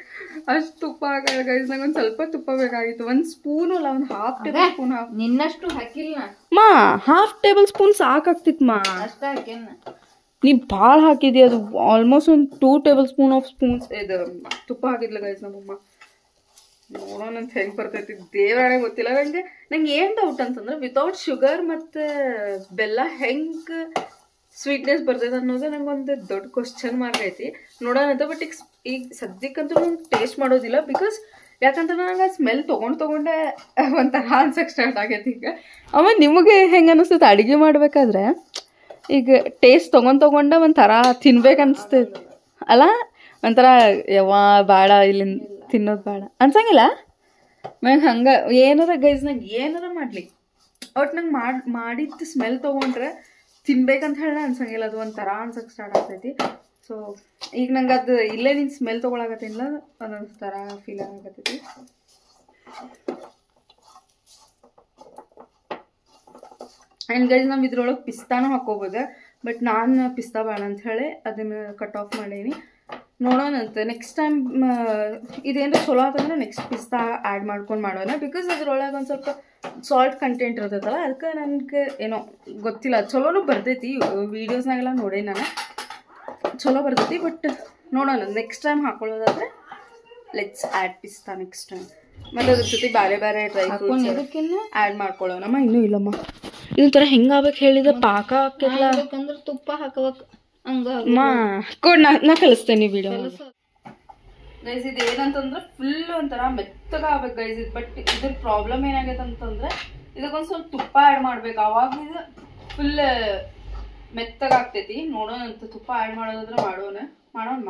ಅಷ್ಟು ತುಪ್ಪ ಹಾಕಲ್ಲ ಗೈಸ್. ನಂಗೆ ಒಂದು ಸ್ವಲ್ಪ ತುಪ್ಪ ಬೇಕಾಗಿತ್ತು. ಒಂದು ಸ್ಪೂನು ಅಲ್ಲ, ಒಂದು ಹಾಫ್ ಟೇಬಲ್ ಸ್ಪೂನ್ ನಿನ್ನಷ್ಟು ಹಾಕಿಲ್ಲ ಮಾ, ಹಾಫ್ ಟೇಬಲ್ ಸ್ಪೂನ್ ಸಾಕಾಗ್ತಿತ್ತು ಮಾ. ಅಷ್ಟ ಹಾಕೇನ ನೀ ಭಾಳ ಹಾಕಿದಿ. ಅದು ಆಲ್ಮೋಸ್ಟ್ ಒಂದು 2 ಟೇಬಲ್ ಸ್ಪೂನ್ ಆಫ್ ಸ್ಪೂನ್ಸ್ ಇದು ತುಪ್ಪ ಹಾಕಿದ್ಲ ಗೈಸ್ ನಮ್ಮಮ್ಮ. ನೋಡೋಣ ಅಂತ ಹೆಂಗೆ ಬರ್ತೈತಿ ದೇವರಾಣೆ ಗೊತ್ತಿಲ್ಲ ನಂಗೆ ಏನು ಡೌಟ್ ಅಂತಂದ್ರೆ ವಿತೌಟ್ ಶುಗರ್ ಮತ್ತು ಬೆಲ್ಲ ಹೆಂಗೆ ಸ್ವೀಟ್ನೆಸ್ ಬರ್ತೈತೆ ಅನ್ನೋದು ನಂಗೊಂದು ದೊಡ್ಡ ಕ್ವಶನ್ ಮಾರ್ಕ್ ಐತಿ. ನೋಡೋಣ ಅಂತ. ಬಟ್ ಈಗ ಸದ್ಯಕ್ಕಂತೂ ನಂಗೆ ಟೇಸ್ಟ್ ಮಾಡೋದಿಲ್ಲ. ಬಿಕಾಸ್ ಯಾಕಂತಂದ್ರೆ ನಂಗೆ ಸ್ಮೆಲ್ ತೊಗೊಂಡೆ ಒಂಥರ ಅನ್ಸಕ್ಕೆ ಸ್ಟಾರ್ಟ್ ಆಗೈತಿ ಈಗ. ಆಮೇಲೆ ನಿಮಗೆ ಹೆಂಗೆ ಅನಿಸ್ತೈತೆ ಅಡುಗೆ ಮಾಡ್ಬೇಕಾದ್ರೆ? ಈಗ ಟೇಸ್ಟ್ ತೊಗೊಂಡೆ ಒಂಥರ ತಿನ್ಬೇಕು ಅನಿಸ್ತೈತೆ ಅಲ್ಲ, ಒಂಥರ ಬೇಡ ಇಲ್ಲಿಂದ ತಿನ್ನೋದು ಬೇಡ ಅನ್ಸಂಗಿಲ್ಲ ನಂಗೆ. ಹಂಗೆ ಏನಾರ ಗೈಸ್ ನಂಗೆ ಏನಾರ ಮಾಡಲಿ ಒಟ್ಟು ನಂಗೆ ಮಾಡಿದ್ದು ಸ್ಮೆಲ್ ತೊಗೊಂಡ್ರೆ ತಿನ್ಬೇಕಂತ ಹೇಳಿ ಅನ್ಸಂಗಿಲ್ಲ. ಅದು ಒಂಥರ ಅನ್ಸಕ್ಕೆ ಸ್ಟಾರ್ಟ್ ಆಗ್ತೈತಿ. ಸೊ ಈಗ ನಂಗೆ ಅದು ಇಲ್ಲೇ ನಿನ್ನ ಸ್ಮೆಲ್ ತೊಗೊಳಕತ್ತಿಲ್ಲ, ಅದೊಂದು ಥರ ಫೀಲ್ ಆಗತ್ತೈತಿ. ಆ್ಯಂಡ್ ಗೈಸ್ ನಾವು ಇದ್ರೊಳಗೆ ಪಿಸ್ತಾನು ಹಾಕೋಬೋದು. ಬಟ್ ನಾನು ಪಿಸ್ತಾ ಬೇಡ ಅಂತ ಹೇಳಿ ಅದನ್ನು ಕಟ್ ಆಫ್ ಮಾಡೀನಿ. ನೋಡೋಣಂತೆ ನೆಕ್ಸ್ಟ್ ಟೈಮ್ ಇದೇನಾರ ಚಲೋ ಆತಂದ್ರೆ ನೆಕ್ಸ್ಟ್ ಪಿಸ್ತಾ ಆ್ಯಡ್ ಮಾಡ್ಕೊಂಡು ಮಾಡೋಣ. ಬಿಕಾಸ್ ಅದ್ರೊಳಗೆ ಒಂದು ಸ್ವಲ್ಪ ಸಾಲ್ಟ್ ಕಂಟೆಂಟ್ ಇರ್ತೈತಲ್ಲ, ಅದಕ್ಕೆ ನನಗೆ ಏನೋ ಗೊತ್ತಿಲ್ಲ. ಚಲೋನು ಬರ್ತೈತಿ, ವೀಡಿಯೋಸ್ನಾಗೆಲ್ಲ ನೋಡಿ ನಾನು ಚಲೋ ಬರ್ತೈತಿ. ಬಟ್ ನೋಡೋಣ ನೆಕ್ಸ್ಟ್ ಟೈಮ್ ಹಾಕೊಳ್ಳೋದಾದ್ರೆ ಲೆಟ್ಸ್ ಆ್ಯಡ್ ಪಿಸ್ತಾ ನೆಕ್ಸ್ಟ್ ಟೈಮ್. ಮತ್ತು ಅದ್ರ ಜೊತೆ ಬೇರೆ ಬೇರೆ ಡ್ರೈ ಫ್ರೂಟ್ಸ್ ಆ್ಯಡ್ ಮಾಡ್ಕೊಳ್ಳೋಣಮ್ಮ. ಇನ್ನೂ ಇಲ್ಲಮ್ಮ, ಇದೊಂಥರ ಹೆಂಗಾಗ್ಬೇಕು ಹೇಳಿದ್ರೆ ಪಾಕ ಹಾಕಿಲ್ಲ ತುಪ್ಪ ಹಾಕಬೇಕು ಹಂಗ ನಾ ಕಲಿಸ್ತೇನೆ ವಿಡಿಯೋ ಗೈಸ್. ಇದು ಏನಂತಂದ್ರೆ ಫುಲ್ ಒಂಥರ ಮೆತ್ತಗ ಆಗ್ಬೇಕು ಗೈಸ್ ಇದು. ಬಟ್ ಇದ್ರ ಪ್ರಾಬ್ಲಮ್ ಏನಾಗೈತೆ ಅಂತಂದ್ರೆ ಇದಕ್ಕೊಂದು ಸ್ವಲ್ಪ ತುಪ್ಪ ಆ್ಯಡ್ ಮಾಡ್ಬೇಕು, ಅವಾಗ ಇದು ಫುಲ್ ಮೆತ್ತಗ ಆಗ್ತೈತಿ. ನೋಡೋಣ ಅಂತ. ತುಪ್ಪ ಆ್ಯಡ್ ಮಾಡೋದಾದ್ರೆ ಮಾಡೋಣ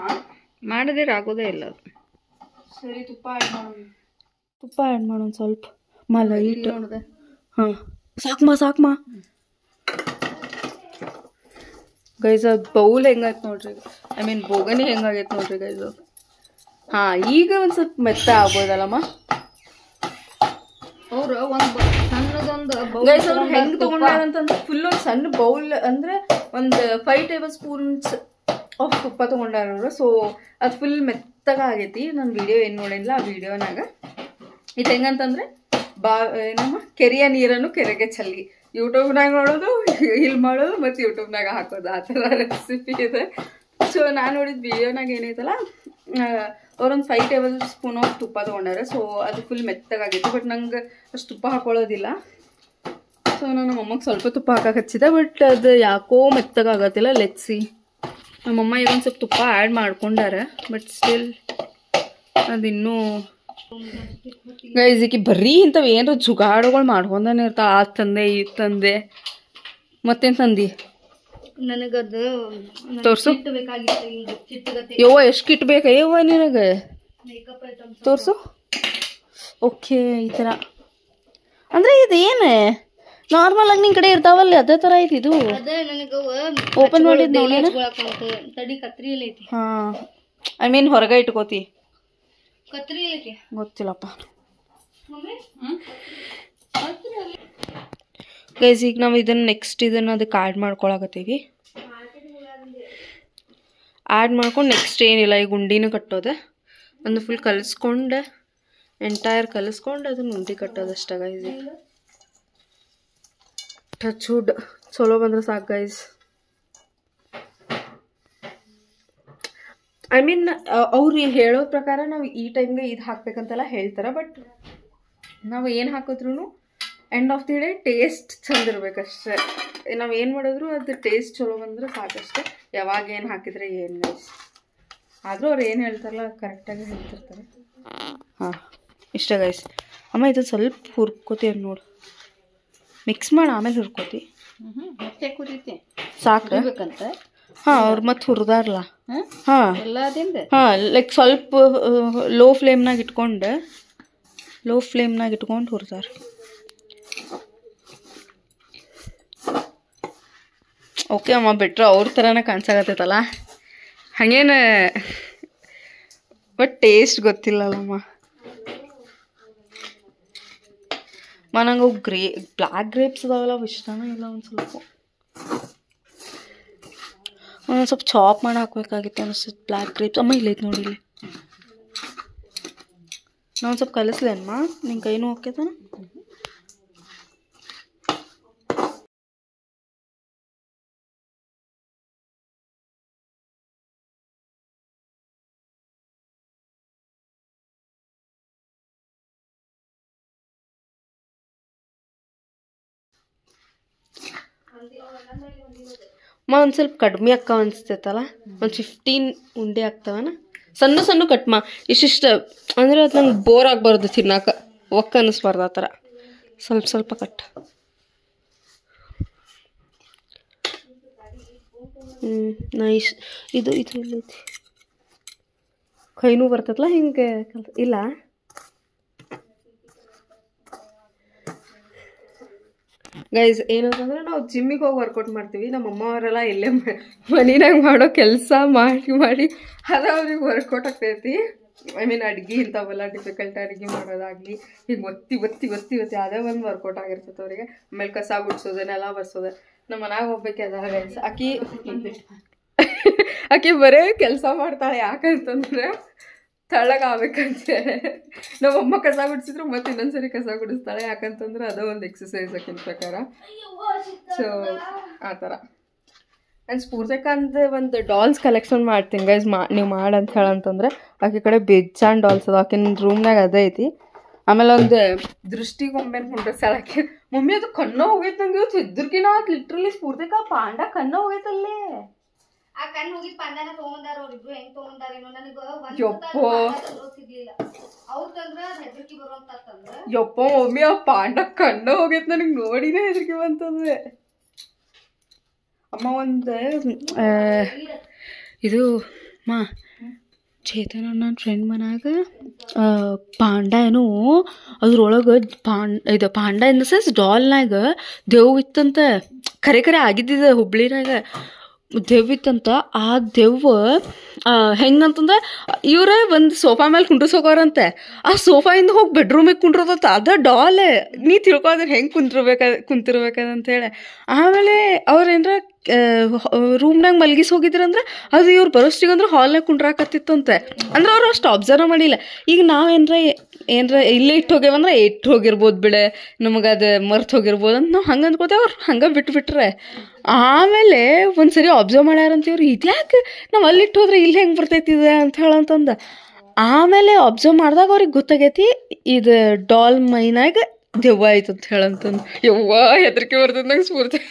ಮಾಡದಿರ ಆಗೋದೇ ಇಲ್ಲ. ಸರಿ ತುಪ್ಪ ಆ್ಯಡ್ ಮಾಡೋಣ ಸ್ವಲ್ಪ ಲೈಟ್. ನೋಡಿದೆ ಹಾಂ ಸಾಕ್ಮಾ ಗೈಸ್. ಅದು ಬೌಲ್ ಹೆಂಗಾಯ್ತು ನೋಡ್ರಿ, ಐ ಮೀನ್ ಬೋಗನಿ ಹೆಂಗಾಗೈತೆ ನೋಡ್ರಿ ಗೈಸ್. ಹಾಂ ಈಗ ಒಂದು ಸ್ವಲ್ಪ ಮೆತ್ತ ಆಗ್ಬೋದಲ್ಲಮ್ಮ. ಅವ್ರು ಒಂದು ಸಣ್ಣದೊಂದು ಗೈಸ್ ಅವ್ರು ಹೆಂಗೆ ತೊಗೊಂಡಾರಂತಂದ್ರೆ ಫುಲ್ ಒಂದು ಸಣ್ಣ ಬೌಲ್ ಅಂದರೆ ಒಂದು 5 ಟೇಬಲ್ ಸ್ಪೂನ್ಸ್ ಆಫ್ ತುಪ್ಪ ತೊಗೊಂಡಾರ. ಸೊ ಅದು ಫುಲ್ ಮೆತ್ತಗ ಆಗೈತಿ. ನಾನು ವಿಡಿಯೋ ಏನು ನೋಡಿಲ್ಲ ಆ ವಿಡಿಯೋನಾಗ. ಇದು ಹೆಂಗಂತಂದ್ರೆ ನಮ್ಮ ಕೆರೆಯ ನೀರನ್ನು ಕೆರೆಗೆ ಚಲ್ಲಿ ಯೂಟ್ಯೂಬ್ನಾಗ ನೋಡೋದು, ಇಲ್ಲಿ ಮಾಡೋದು ಮತ್ತು ಯೂಟ್ಯೂಬ್ನಾಗ ಹಾಕೋದು, ಆ ಥರ ರೆಸಿಪಿ ಇದೆ. ಸೊ ನಾನು ನೋಡಿದ ವಿಡಿಯೋನಾಗ ಏನೈತಲ್ಲ, ಅವ್ರೊಂದು 5 ಟೇಬಲ್ ಸ್ಪೂನ್ ಆಫ್ ತುಪ್ಪ ತೊಗೊಂಡಾರೆ. ಸೊ ಅದು ಫುಲ್ ಮೆತ್ತಗಾಗೈತಿ. ಬಟ್ ನಂಗೆ ಅಷ್ಟು ತುಪ್ಪ ಹಾಕೊಳ್ಳೋದಿಲ್ಲ. ಸೊ ನಾನು ನಮ್ಮಮ್ಮಗೆ ಸ್ವಲ್ಪ ತುಪ್ಪ ಹಾಕಕ್ಕೆ ಹಚ್ಚಿದೆ. ಬಟ್ ಅದು ಯಾಕೋ ಮೆತ್ತಗಾಗತ್ತಿಲ್ಲ. ಲೆಟ್ಸಿ ನಮ್ಮಮ್ಮ ಈಗ ಒಂದು ಸ್ವಲ್ಪ ತುಪ್ಪ ಆ್ಯಡ್ ಮಾಡ್ಕೊಂಡಾರೆ. ಬಟ್ ಸ್ಟಿಲ್ ಅದಿನ್ನೂ ಗೈಸ್ ಈಕಿ ಬರೀ ಇಂಥವು ಏನಾರ ಜುಗಾಡುಗಳು ಮಾಡ್ಕೊಂಡೇ ಇರ್ತಾಳೆ. ಆ ತಂದೆ ಈ ತಂದೆ ಮತ್ತೇನು ತಂದಿ ನನಗದು ತೋರ್ಸು. ಬೇಕಾಗಿತ್ತು. ಯವ್ವ ಎಷ್ಟು ಕಿಟ್ ಬೇಕಾ ಯವ್ವ ನಿನಗೆ? ಮೇಕಪ್ ಐಟಮ್ಸ್ ತೋರಿಸು. ಓಕೆ, ಈ ಥರ ಅಂದರೆ ಇದು ಏನು ನಾರ್ಮಲ್ ಆಗಿ ನಿನ್ನ ಕಡೆ ಇರ್ತಾವಲ್ಲ ಅದೇ ಥರ ಐತಿ ಇದು. ಅದೇ ನನಗೆ ಓಪನ್ ಮಾಡಿದ್ದು ನೋಡೋಣ. ತಡಿ ಕತ್ರಿ ಎಲ್ಲ ಐತಿ. ಹಾಂ, ಐ ಮೀನ್ ಹೊರಗೆ ಇಟ್ಕೋತಿ. ಕತ್ರಿ ಎಲ್ಲ ಐತಿ ಗೊತ್ತಿಲ್ಲಪ್ಪ ಗೈಸ್. ಈಗ ನಾವು ಇದನ್ನು ಇದನ್ನು ಅದಕ್ಕೆ ಆ್ಯಡ್ ಮಾಡ್ಕೊಳಕತ್ತೀವಿ. ಆ್ಯಡ್ ಮಾಡ್ಕೊಂಡು ನೆಕ್ಸ್ಟ್ ಏನಿಲ್ಲ, ಈಗ ಉಂಡಿನೂ ಕಟ್ಟೋದೆ. ಒಂದು ಫುಲ್ ಕಲಿಸ್ಕೊಂಡು ಎಂಟೈರ್ ಕಲಿಸ್ಕೊಂಡು ಅದನ್ನು ಉಂಡಿ ಕಟ್ಟೋದಷ್ಟೇ ಗೈಸ್. ಟಚ್ ವುಡ್ ಚಲೋ ಬಂದ್ರೆ ಸಾಕು ಗೈಸ್. ಐ ಮೀನ್ ಅವ್ರು ಹೇಳೋ ಪ್ರಕಾರ ನಾವು ಈ ಟೈಮ್ಗೆ ಇದು ಹಾಕ್ಬೇಕಂತೆಲ್ಲ ಹೇಳ್ತಾರೆ. ಬಟ್ ನಾವು ಏನು ಹಾಕಿದ್ರು end of the day taste ಚಂದ ಇರ್ಬೇಕಷ್ಟೇ. ನಾವು ಏನು ಮಾಡಿದ್ರು ಅದು ಟೇಸ್ಟ್ ಚಲೋ ಬಂದ್ರೆ ಸಾಕಷ್ಟೆ. ಯಾವಾಗ ಏನು ಹಾಕಿದ್ರೆ ಏನು ಗೈಸ್. ಆದರೂ ಅವ್ರು ಏನು ಹೇಳ್ತಾರಲ್ಲ ಕರೆಕ್ಟಾಗಿ ಹೇಳ್ತಿರ್ತಾರೆ. ಹಾಂ, ಇಷ್ಟ ಗೈಸ್. ಅಮ್ಮ ಇದು ಸ್ವಲ್ಪ ಹುರ್ಕೋತಿ ಅದು ನೋಡು. ಮಿಕ್ಸ್ ಮಾಡಿ ಆಮೇಲೆ ಹುರ್ಕೋತಿ ಸಾಕು ಬೇಕಂತ. ಹಾಂ, ಅವ್ರು ಮತ್ತೆ ಹುರಿದಾರಲ್ಲ. ಹಾಂ ಎಲ್ಲದಿಂದ ಹಾಂ, ಲೈಕ್ ಸ್ವಲ್ಪ ಲೋ ಫ್ಲೇಮ್ನಾಗ ಇಟ್ಕೊಂಡು ಹುರಿದಾರ. ಓಕೆ ಅಮ್ಮ, ಬಿಟ್ರೆ ಅವ್ರ ಥರನೇ ಕಾಣಿಸಾಕತ್ತೈತಲ್ಲ ಹಾಗೇನು. ಬಟ್ ಟೇಸ್ಟ್ ಗೊತ್ತಿಲ್ಲಲ್ಲಮ್ಮ. ನಂಗೆ ಬ್ಲ್ಯಾಕ್ ಗ್ರೇಪ್ಸ್ ಅದಾವಲ್ಲ ಅವು ಇಷ್ಟನೇ ಇಲ್ಲ. ಒಂದೊಂದು ಸ್ವಲ್ಪ ಚಾಪ್ ಮಾಡಿ ಹಾಕ್ಬೇಕಾಗಿತ್ತು ಅನಿಸ್ತದೆ ಬ್ಲ್ಯಾಕ್ ಗ್ರೇಪ್ಸ್. ಅಮ್ಮ ಇಲ್ಲೈತೆ ನೋಡಿ, ಇಲ್ಲಿ ನಾನು ಸ್ವಲ್ಪ ಕಲಿಸ್ಲೇನಮ್ಮ, ನಿನ್ನ ಕೈನೂ ಹೋಗ್ಯತಾನ. ಒಂದು ಸ್ವಲ್ಪ ಕಡಿಮೆ ಅಕ್ಕ ಅನಿಸ್ತೈತಲ್ಲ. ಒಂದು 15 ಉಂಡೆ ಆಗ್ತಾವನ. ಸಣ್ಣ ಸಣ್ಣ ಕಟ್ ಇಷ್ಟಿಷ್ಟ ಅಂದರೆ ಅದು ನಂಗೆ ಬೋರ್ ಆಗಬಾರ್ದು ತಿನ್ನಾಕ, ಒಕ್ಕ ಅನ್ನಿಸ್ಬಾರ್ದು ಆ ಥರ. ಸ್ವಲ್ಪ ಸ್ವಲ್ಪ ಕಟ್. ನೈಸ್. ಇದು ಇಲ್ಲೈತಿ, ಕೈನೂ ಬರ್ತೈತಲ್ಲ ಹಿಂಗೆ ಇಲ್ಲ. ಗೈಸ್ ಏನಂತಂದ್ರೆ ನಾವು ಜಿಮ್ಮಿಗೆ ಹೋಗಿ ವರ್ಕೌಟ್ ಮಾಡ್ತೀವಿ. ನಮ್ಮ ಅಮ್ಮ ಅವರೆಲ್ಲ ಇಲ್ಲೇ ಮನಿನಾಗ ಮಾಡೋ ಕೆಲಸ ಮಾಡಿ ಅದು ಅವ್ರಿಗೆ ವರ್ಕೌಟ್ ಆಗ್ತೈತಿ. ಐ ಮೀನ್ ಅಡ್ಗೆ ಇಂಥವೆಲ್ಲ ಡಿಫಿಕಲ್ಟ್ ಅಡುಗೆ ಮಾಡೋದಾಗಲಿ ಈಗ ಒತ್ತಿ ಅದೇ ಒಂದು ವರ್ಕೌಟ್ ಆಗಿರ್ತೈತೆ ಅವರಿಗೆ. ಆಮೇಲೆ ಕಸ ಗುಡ್ಸೋದು, ನೆಲ ಬರ್ಸೋದು. ನಮ್ಮ ಮನ್ಯಾಗ ಹೋಗ್ಬೇಕು ಅದ ಗೈಸ್. ಆಕಿ ಬರೇ ಕೆಲಸ ಮಾಡ್ತಾಳೆ. ಯಾಕಂತಂದ್ರೆ ತಳ್ಳಗಾಗಬೇಕಂತೆ. ನಮ್ಮಮ್ಮ ಕಸ ಗುಡಿಸಿದ್ರು ಮತ್ತೆ ಇನ್ನೊಂದ್ಸರಿ ಕಸ ಗುಡಿಸ್ತಾಳೆ. ಯಾಕಂತಂದ್ರೆ ಅದೋ ಒಂದು ಎಕ್ಸಸೈಸ್ ಆಕಿನ ಪ್ರಕಾರ. ಸೊ ಆ ಥರ. ನಾನು ಸ್ಫೂರ್ತಿಕಂತ ಒಂದು ಡಾಲ್ಸ್ ಕಲೆಕ್ಷನ್ ಮಾಡ್ತೀನಿ ಗೈಸ್. ನೀವು ಮಾಡಂತ ಹೇಳಂತಂದ್ರೆ ಆಕೆ ಕಡೆ ಬೇಜಾನ್ ಡಾಲ್ಸ್ ಅದ. ಆಕಿನ ರೂಮ್ನಾಗ ಅದೇ ಐತಿ. ಆಮೇಲೆ ಒಂದು ದೃಷ್ಟಿಗೊಂಬೆನ ಕುಂಡ್ರಸ್ತಾಳೆ ಆಕೆ. ಮಮ್ಮಿ ಅದು ಕಣ್ಣ ಹೋಗೈತೆ ನಂಗೆ ಇವತ್ತು ಇದ್ರಕಿನ ಲಿಟ್ರಲಿ ಸ್ಫೂರ್ತಿಕ ಪಾಂಡ ಕಣ್ಣ ಹೋಗೈತಲ್ಲೇ. ಆ ಕಣ್ಣು ಹೋಗಿ ಪಾಂಡನ ತೊಗೊಂಡಾರ ಅವ್ರಿಬ್ರು ಹೆಂಗ್ ತೊಗೊಂಡಾರೇನೋ ನನಗೆ ಗೊತ್ತಿರ್ಲಿಲ್ಲ. ಅವ್ರು ತಂದ್ರ ಹೆದರಿಕೆ ಬರುವಂತಂದ್ರ ಯಪ್ಪ ಮಮ್ಮಿ ಆ ಪಾಂಡ ಕಣ್ಣ ಹೋಗೈತೆ ನನಗೆ ನೋಡಿನೇ ಹೆದರಿಕೆ ಬಂತಂದ್ರೆ. ಅಮ್ಮ ಒಂದು ಇದು ಚೇತನ ನನ್ನ ಫ್ರೆಂಡ್ ಮನ್ಯಾಗ ಪಾಂಡ ಏನೋ ಅದ್ರೊಳಗೆ ಪಾಂಡ ಇನ್ ದ ಸೆನ್ಸ್ ಡಾಲ್ನಾಗ ದೆವ್ವ ಇತ್ತಂತ. ಖರೆ ಆಗಿದ್ದಿದೆ ಹುಬ್ಳಿನಾಗ ದೆವ್ವ ಇತ್ತಂತ. ಆ ದೆವ್ವ ಹೆಂಗಂತಂದ್ರೆ ಇವರೇ ಒಂದು ಸೋಫಾ ಮೇಲೆ ಕುಂಡ್ರಸೋಕೋರಂತೆ. ಆ ಸೋಫಾಯಿಂದ ಹೋಗಿ ಬೆಡ್ರೂಮಿಗೆ ಕುಂಡ್ರೋದತ್ತ. ಅದ ಡಾಲ್. ನೀ ತಿಳ್ಕೋದ್ರೆ ಹೆಂಗೆ ಕುಂತಿರ್ಬೇಕಂತ ಹೇಳಿ. ಆಮೇಲೆ ಅವ್ರೇನ್ರ ರೂಮ್ನಾಗ ಮಲ್ಗಿಸಿ ಹೋಗಿದ್ರಂದ್ರೆ ಅದು ಇವ್ರು ಬರೋಷ್ಟಿಗಂದ್ರೆ ಹಾಲ್ನಾಗ ಕುಂಡ್ರಾಕತ್ತಿತ್ತಂತೆ. ಅಂದ್ರೆ ಅವ್ರು ಅಷ್ಟು ಅಬ್ಸರ್ವ್ ಮಾಡಿಲ್ಲ. ಈಗ ನಾವೇನ್ರ ಇಲ್ಲೇ ಇಟ್ಟು ಹೋಗ್ಯವಂದ್ರೆ ಇಟ್ಟು ಹೋಗಿರ್ಬೋದು ಬಿಡೆ, ನಮಗೆ ಅದು ಮರ್ತು ಹೋಗಿರ್ಬೋದು ಅಂತ ನಾವು ಹಂಗೆ ಅಂದ್ಕೋತೇವೆ. ಅವ್ರು ಹಂಗೆ ಬಿಟ್ಬಿಟ್ರೆ ಆಮೇಲೆ ಒಂದ್ಸರಿ ಅಬ್ಸರ್ವ್ ಮಾಡ್ಯಾರಂತ ಇವ್ರು. ಇದ್ಯಾಕೆ ನಾವು ಅಲ್ಲಿಟ್ಟು ಹೋದ್ರೆ ಇಲ್ಲಿ ಹೆಂಗೆ ಬರ್ತೈತಿದೆ ಅಂತ ಹೇಳಂತಂದ. ಆಮೇಲೆ ಅಬ್ಸರ್ವ್ ಮಾಡಿದಾಗ ಅವ್ರಿಗೆ ಗೊತ್ತಾಗೈತಿ ಇದು ಡಾಲ್ ಮೈನಾಗ ದೆವ್ವ ಆಯ್ತು ಅಂತ ಹೇಳಂತಂದು. ಯವ್ವ ಹೆದರಿಕೆ ಬರ್ತದೆ ನಂಗೆ ಸ್ಫೂರ್ತಿ.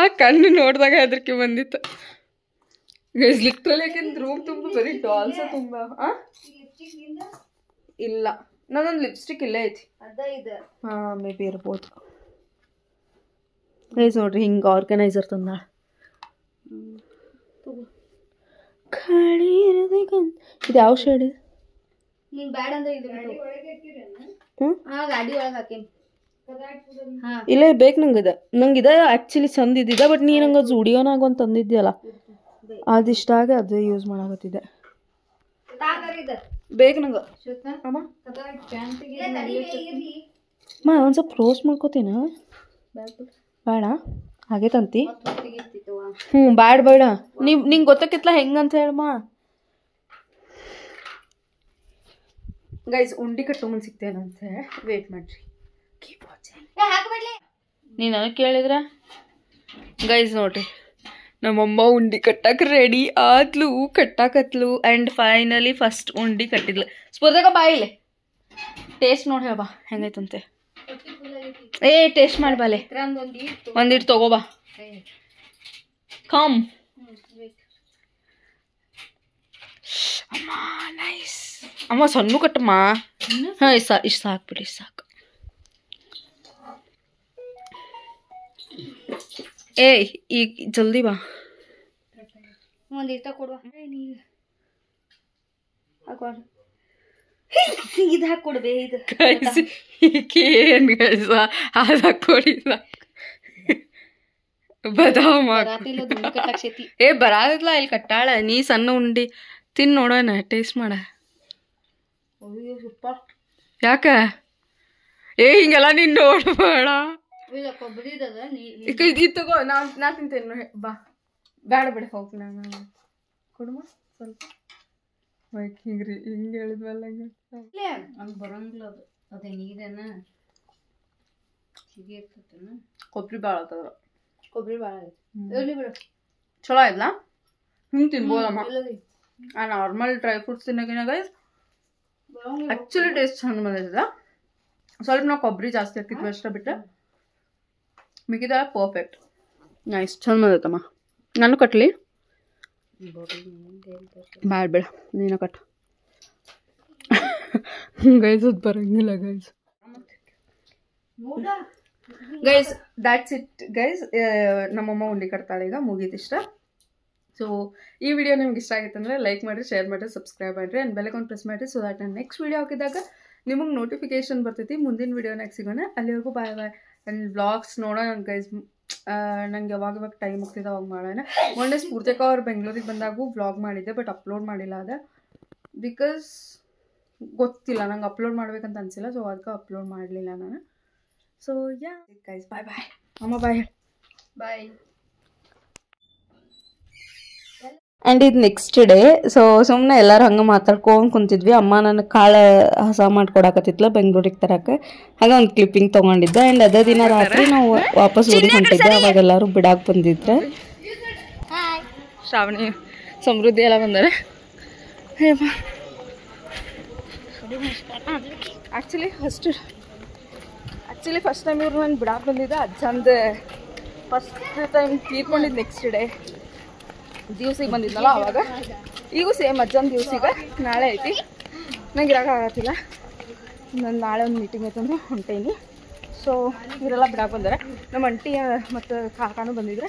ಆ ಕಣ್ಣು ನೋಡಿದಾಗ ಹೆದರಿಕೆ ಬಂದಿತ್ತು. ಲಿಟ್ರಲಿ ಯಾಕೆಂದ್ರೆ ರೂಮ್ ತುಂಬ ಬರೀ ಡಾಲ್ಸ ತುಂಬ. ಇಲ್ಲ, ನಾನೊಂದು ಲಿಪ್ಸ್ಟಿಕ್ ಇಲ್ಲೇ ಐತಿ. ಹಾಂ, ಮೇ ಬಿ ಇರ್ಬೋದು ಗೈಸ್. ನೋಡ್ರಿ ಹಿಂಗೆ ಆರ್ಗನೈಸರ್ ತಂದಾಳ. ಇದು ಯಾವ ಶೇಡ್? ನೀನ್ ಬ್ಯಾಡ ಅಂದ್ರೆ ಇದು ಗಾಡಿ ಒಳಗೆ ಹಾಕೇನಿ. ಇಲ್ಲ ಬೇಕು ನಂಗಿದೆ ಆ್ಯಕ್ಚುಲಿ ಚಂದ ಇದ್ದಿದ್ದ, ಬಟ್ ನೀ ನಂಗೆ ಜುಡಿಯೋನಾಗ ಒಂದು ತಂದಿದ್ಯಲ್ಲ ಅದಿಷ್ಟಾಗ ಅದು ಯೂಸ್ ಮಾಡಾಕತ್ತಿದ್ದೆ. ಬೇಕು ನಂಗೆ ಅಮ್ಮ ಒಂದು ಸ್ವಲ್ಪ ರೋಸ್ಟ್ ಮಾಡ್ಕೋತೀನ. ಬೇಡ ಆಗೇತಂತಿ? ಬೇಡ ನಿಂಗೆ ಗೊತ್ತಾಕಿತ್ಲ ಹೆಂಗಂತ ಹೇಳಮ್ಮ. ಗೈಸ್ ಉಂಡಿ ಕಟ್ಟೊಂಬಂದು ಸಿಗ್ತೇನಂತೆ, ವೇಟ್ ಮಾಡ್ರಿ. ನೀ ನನಗೆ ಕೇಳಿದ್ರ ಗೈಸ್ ನೋಡ್ರಿ, ನಮ್ಮಮ್ಮ ಉಂಡಿ ಕಟ್ಟಕ್ಕೆ ರೆಡಿ ಆದ್ಲು, ಕಟ್ಟಾಕತ್ಲು. ಆ್ಯಂಡ್ ಫೈನಲಿ ಫಸ್ಟ್ ಉಂಡಿ ಕಟ್ಟಿದ್ಲು. ಸ್ಪರ್ಧಾಗ ಬಾಯಿಲೆ ಟೇಸ್ಟ್ ನೋಡಿ ಹೇಳ್ಬಾ ಹೆಂಗೈತಂತೆ. ಟೇಸ್ಟ್ ಮಾಡ್ಬಾಲೆ, ಒಂದಿಟ್ಟು ತಗೋಬಾ. ಕಮ್ ಅಮ್ಮ, ನೈಸ್ ಅಮ್ಮ. ಸಣ್ಣ ಕಟ್ಟಮ್ಮ. ಹಾಂ ಇಷ್ಟು ಸಾಕು ಬಿಡಿ, ಸಾಕು. ಈಗ ಜಲ್ದಿ ಬಾ. ಒಂದಿಷ್ಟ ಕೊಡುವ. ಇದು ಹಾಕೊಡ್ಬೇ. ಇದು ಏನು ಗೈಸ ಅದು ಹಾಕೊಡಿ. ಬದಾಮ ಬರಾದಿಲ್ಲ, ಇಲ್ಲಿ ಕಟ್ಟಾಳ. ನೀ ಸಣ್ಣ ಉಂಡಿ ತಿನ್ ನೋಡೋಣ, ಟೇಸ್ಟ್ ಮಾಡ. ಯಾಕ ಹಿಂಗೆಲ್ಲ ನೀನ್ ನೋಡ್ಬೇಡ. ಇದು ತಗೋ, ನಾ ತಿಂತೇನೆ. ಬಾ ಬೇಡ ಬಿಡ, ಹೋಗಿ ನಾನು ಕೊಡುಮ ಸ್ವಲ್ಪ. ಹಿಂಗ್ರಿ ಹಿಂಗೆ ಹೇಳಿದ್ವಲ್ಲ, ಹಂಗೆ ಬರಂಗಿಲ್ಲ ಅದು. ಅದೇ ನೀರೇನ ಸಿಗಿ ಇರ್ತೈತೇನ. ಕೊಬ್ಬರಿ ಭಾಳ ಆತದ್ರ. ಕೊಬ್ಬರಿ ಭಾಳ ಐತಿ ಬಿಡು. ಚಲೋ ಆಯ್ತಲ್ಲ? ಹಿಂಗೆ ತಿನ್ಬೋದಮ್ಮ. ಆ ನಾರ್ಮಲ್ ಡ್ರೈ ಫ್ರೂಟ್ಸ್ ತಿನ್ನೋಕಿನ ಗೈಸ್ ಆ್ಯಕ್ಚುಲಿ ಟೇಸ್ಟ್ ಚಂದ ಬಂದಿರ್ತದ. ಸ್ವಲ್ಪ ನಾವು ಕೊಬ್ಬರಿ ಜಾಸ್ತಿ ಹಾಕಿದ್ವಿ ಅಷ್ಟೇ ಬಿಟ್ಟು ಮಿಕ್ಕಿದ ಪರ್ಫೆಕ್ಟ್. ನೈಸ್, ಚಂದ ಬಂದೈತಮ್ಮ. ನಾನು ಕಟ್ಲಿ? ಬೇಡ ಬೇಡ, ನೀನು ಕಟ್. ಗೈಸ್ ಅದು ಬರಂಗಿಲ್ಲ guys. Guys that's it guys. ನಮ್ಮಮ್ಮ ಉಂಡಿ ಕಟ್ತಾಳೆ ಈಗ, ಮುಗೀತಿಷ್ಟ. ಸೊ ಈ ವಿಡಿಯೋ ನಿಮ್ಗೆ ಇಷ್ಟ ಆಗಿತ್ತು ಅಂದರೆ ಲೈಕ್ ಮಾಡಿರಿ, ಶೇರ್ ಮಾಡಿರಿ, ಸಬ್ಸ್ಕ್ರೈಬ್ ಮಾಡಿರಿ, ಆ್ಯಂಡ್ ಬೆಲ್ ಐಕಾನ್ ಪ್ರೆಸ್ ಮಾಡಿರಿ. ಸೊ ದ್ಯಾಟ್ ನಾನು ನೆಕ್ಸ್ಟ್ ವಿಡಿಯೋ ಹಾಕಿದಾಗ ನಿಮಗೆ ನೋಟಿಫಿಕೇಶನ್ ಬರ್ತೈತಿ. ಮುಂದಿನ ವಿಡಿಯೋನಾಗ ಸಿಗೋಣ. ಅಲ್ಲಿವರೆಗೂ ಬಾಯ್ ಬಾಯ್. ಆ್ಯಂಡ್ ವ್ಲಾಗ್ಸ್ ನೋಡೋಣ ಗೈಸ್. ನಂಗೆ ಯಾವಾಗ ಟೈಮ್ ಆಗ್ತಿದೆ ಅವಾಗ ಮಾಡೋಣ. ಒನ್ ಡೇ ಸ್ಫೂರ್ತಿಕ ಅವ್ರು ಬೆಂಗಳೂರಿಗೆ ಬಂದಾಗೂ ವ್ಲಾಗ್ ಮಾಡಿದ್ದೆ, ಬಟ್ ಅಪ್ಲೋಡ್ ಮಾಡಿಲ್ಲ ಅದ. ಬಿಕಾಸ್ ಗೊತ್ತಿಲ್ಲ, ನಂಗೆ ಅಪ್ಲೋಡ್ ಮಾಡ್ಬೇಕಂತ ಅನಿಸಿಲ್ಲ. ಸೊ ಅದಕ್ಕೆ ಅಪ್ಲೋಡ್ ಮಾಡಲಿಲ್ಲ ನಾನು. ಸೊ ಯಾ ಗೈಸ್, ಬಾಯ್ ಬಾಯ್. ಅಮ್ಮ ಬಾಯ್ ಹೇಳಿ. ಬಾಯ್. ಆ್ಯಂಡ್ ಇದು ನೆಕ್ಸ್ಟ್ ಡೇ. ಸೊ ಸುಮ್ಮನೆ ಎಲ್ಲರೂ ಹಂಗೆ ಮಾತಾಡ್ಕೊಂಡು ಕುಂತಿದ್ವಿ. ಅಮ್ಮ ನನಗೆ ಕಾಳು ಹಸ ಮಾಡ್ಕೊಡಕತ್ತಿತ್ಲ ಬೆಂಗ್ಳೂರಿಗೆ ತರಕ್ಕೆ. ಹಾಗೆ ಒಂದು ಕ್ಲಿಪ್ಪಿಂಗ್ ತೊಗೊಂಡಿದ್ದೆ. ಆ್ಯಂಡ್ ಅದೇ ದಿನ ರಾತ್ರಿ ನಾವು ವಾಪಸ್ ಊರಿಗೆ ಹೊಂಟಿದ್ದೆ. ಅವಾಗ ಎಲ್ಲರೂ ಬಿಡಾಕೆ ಬಂದಿದ್ರೆ. ಶ್ರಾವಣಿ ಸಮೃದ್ಧಿ ಎಲ್ಲ ಬಂದರೆ. ಆ್ಯಕ್ಚುಲಿ ಫಸ್ಟ್ ಟೈಮ್ ಇವ್ರು ನಾನು ಬಿಡಾಕೆ ಬಂದಿದ್ದೆ. ಅಜ್ಜಂದು ಫಸ್ಟ್ ಟೈಮ್ ತೀರ್ಕೊಂಡಿದ್ದು ನೆಕ್ಸ್ಟ್ ಡೇ ದಿವ್ಸಿಗೆ ಬಂದಿದ್ನಲ್ಲ ಅವಾಗ. ಈಗೂ ಸೇಮ್ ಅಜ್ಜನ ದಿವ್ಸಿಗೆ ನಾಳೆ ಐತಿ. ನಂಗೆ ಇರೋಕ್ಕಾಗತ್ತಿಲ್ಲ, ನಾನು ನಾಳೆ ಒಂದು ಮೀಟಿಂಗ್ ಐತಂದ್ರೆ ಹೊಂಟೇನಿ. ಸೊ ಇವರೆಲ್ಲ ಬಿಡಾಕೆ ಬಂದಾರೆ. ನಮ್ಮ ಅಂಟಿ ಮತ್ತು ಕಾಕಾನು ಬಂದಿದ್ರೆ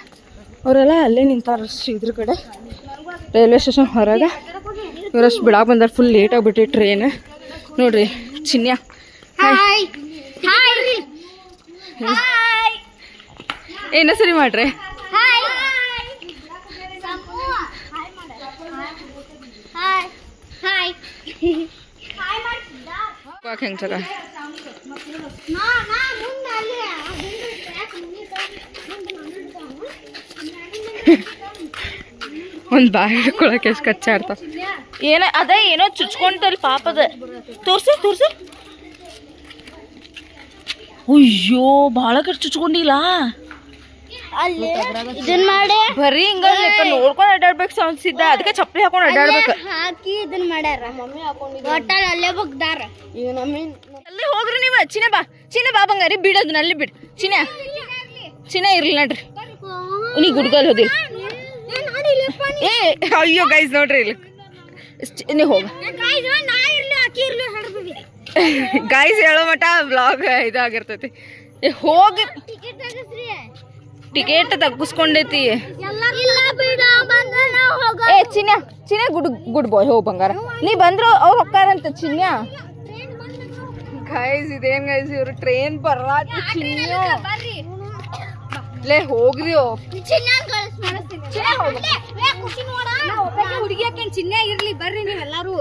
ಅವರೆಲ್ಲ ಅಲ್ಲೇ ನಿಂತಾರ ಇದ್ರ ಕಡೆ ರೈಲ್ವೆ ಸ್ಟೇಷನ್ ಹೊರಗೆ. ಇವರಷ್ಟು ಬಿಡಾಕೆ ಬಂದಾರೆ. ಫುಲ್ ಲೇಟ್ ಆಗಿಬಿಟ್ಟು ಟ್ರೈನ್ ನೋಡ್ರಿ. ಚಿನ್ಯ ಏನೋ ಸರಿ ಮಾಡ್ರಿ. ಹೆಂಗ್ ಚಕ ಒಂದು ಬಾಯಿ ಹಿಡ್ಕೊಳಕ್ಕೆ ಎಷ್ಟು ಕಚ್ಚಾಡ್ತಾವ. ಏನ ಅದ ಏನೋ ಚುಚ್ಕೊಂತಲ್ಲಿ ಪಾಪದ. ತೋರ್ಸು ಅಯ್ಯೋ ಭಾಳ ಕಟ್ ಚುಚ್ಕೊಂಡಿಲ್ಲ. ಬರೀ ಹಿಂಗ ನೋಡ್ಕೊಂಡು ಅಡ್ಡಾಡ್ಬೇಕು ಅನ್ಸಿದ್ದ. ಅದಕ್ಕೆ ಚಪ್ಪಲಿ ಹಾಕೊಂಡು ಅಡ್ಡಾಡ್ಬೇಕು. ಹಾಕಿ ಇದನ್ನ ಮಾಡ್ಯಾರ ಮಮ್ಮಿ ಹಾಕೊಂಡಿದ್ದ. ಒಟ್ಟಲ್ಲಿ ಅಲ್ಲೇ ಬಗ್ದಾರ. ಅಲ್ಲಿ ಹೋಗ್ರಿ ನೀವು. ಚಿನ್ನ ಬಾ ಬಂಗಾರಿ, ಬಿಡೋದನ್ನ ಅಲ್ಲಿ ಬಿಡ್. ಚಿನ್ನ ಇರ್ಲಿ ನಡ್ರಿ. ನೀ ಗುಡ್ಗಲ್ ಹೋದಿಲ್ಲ. ಅಯ್ಯೋ ಗೈಸ್ ನೋಡ್ರಿ ಇಲ್ಲಿ. ನೀ ಹೋಗ ಗೈಸ್ ಹೇಳೋ ಮಟ ವ್ಲಾಗ್ ಇದಾಗಿರ್ತೈತಿ. ಹೋಗಿ ಟಿಕೆಟ್ ತಗ್ಗಿಸ್ಕೊಂಡೈತಿ ಏ ಚಿನ್ಯ ಚಿನ್ಯ ಗುಡ್ ಬಾಯ್ ಹೋಗ್ ಬಂಗಾರ ನೀ ಬಂದ್ರು ಅವ್ರು ಹೊಕ್ಕಾರಂತ ಚಿನ್ಯ ಗೈಸ್ ಇದೇನ್ ಗೈಸ್ ಇವ್ರು ಟ್ರೈನ್ ಬರಾತಿ ಚಿನ್ಯ ಲೇ ಹೋಗ್ರಿ ಹುಡುಗಿ ಹಾಕೊಂಡ್ ಚಿನ್ಯ ಇರ್ಲಿ ಬರ್ರಿ ನೀವೆಲ್ಲಾರು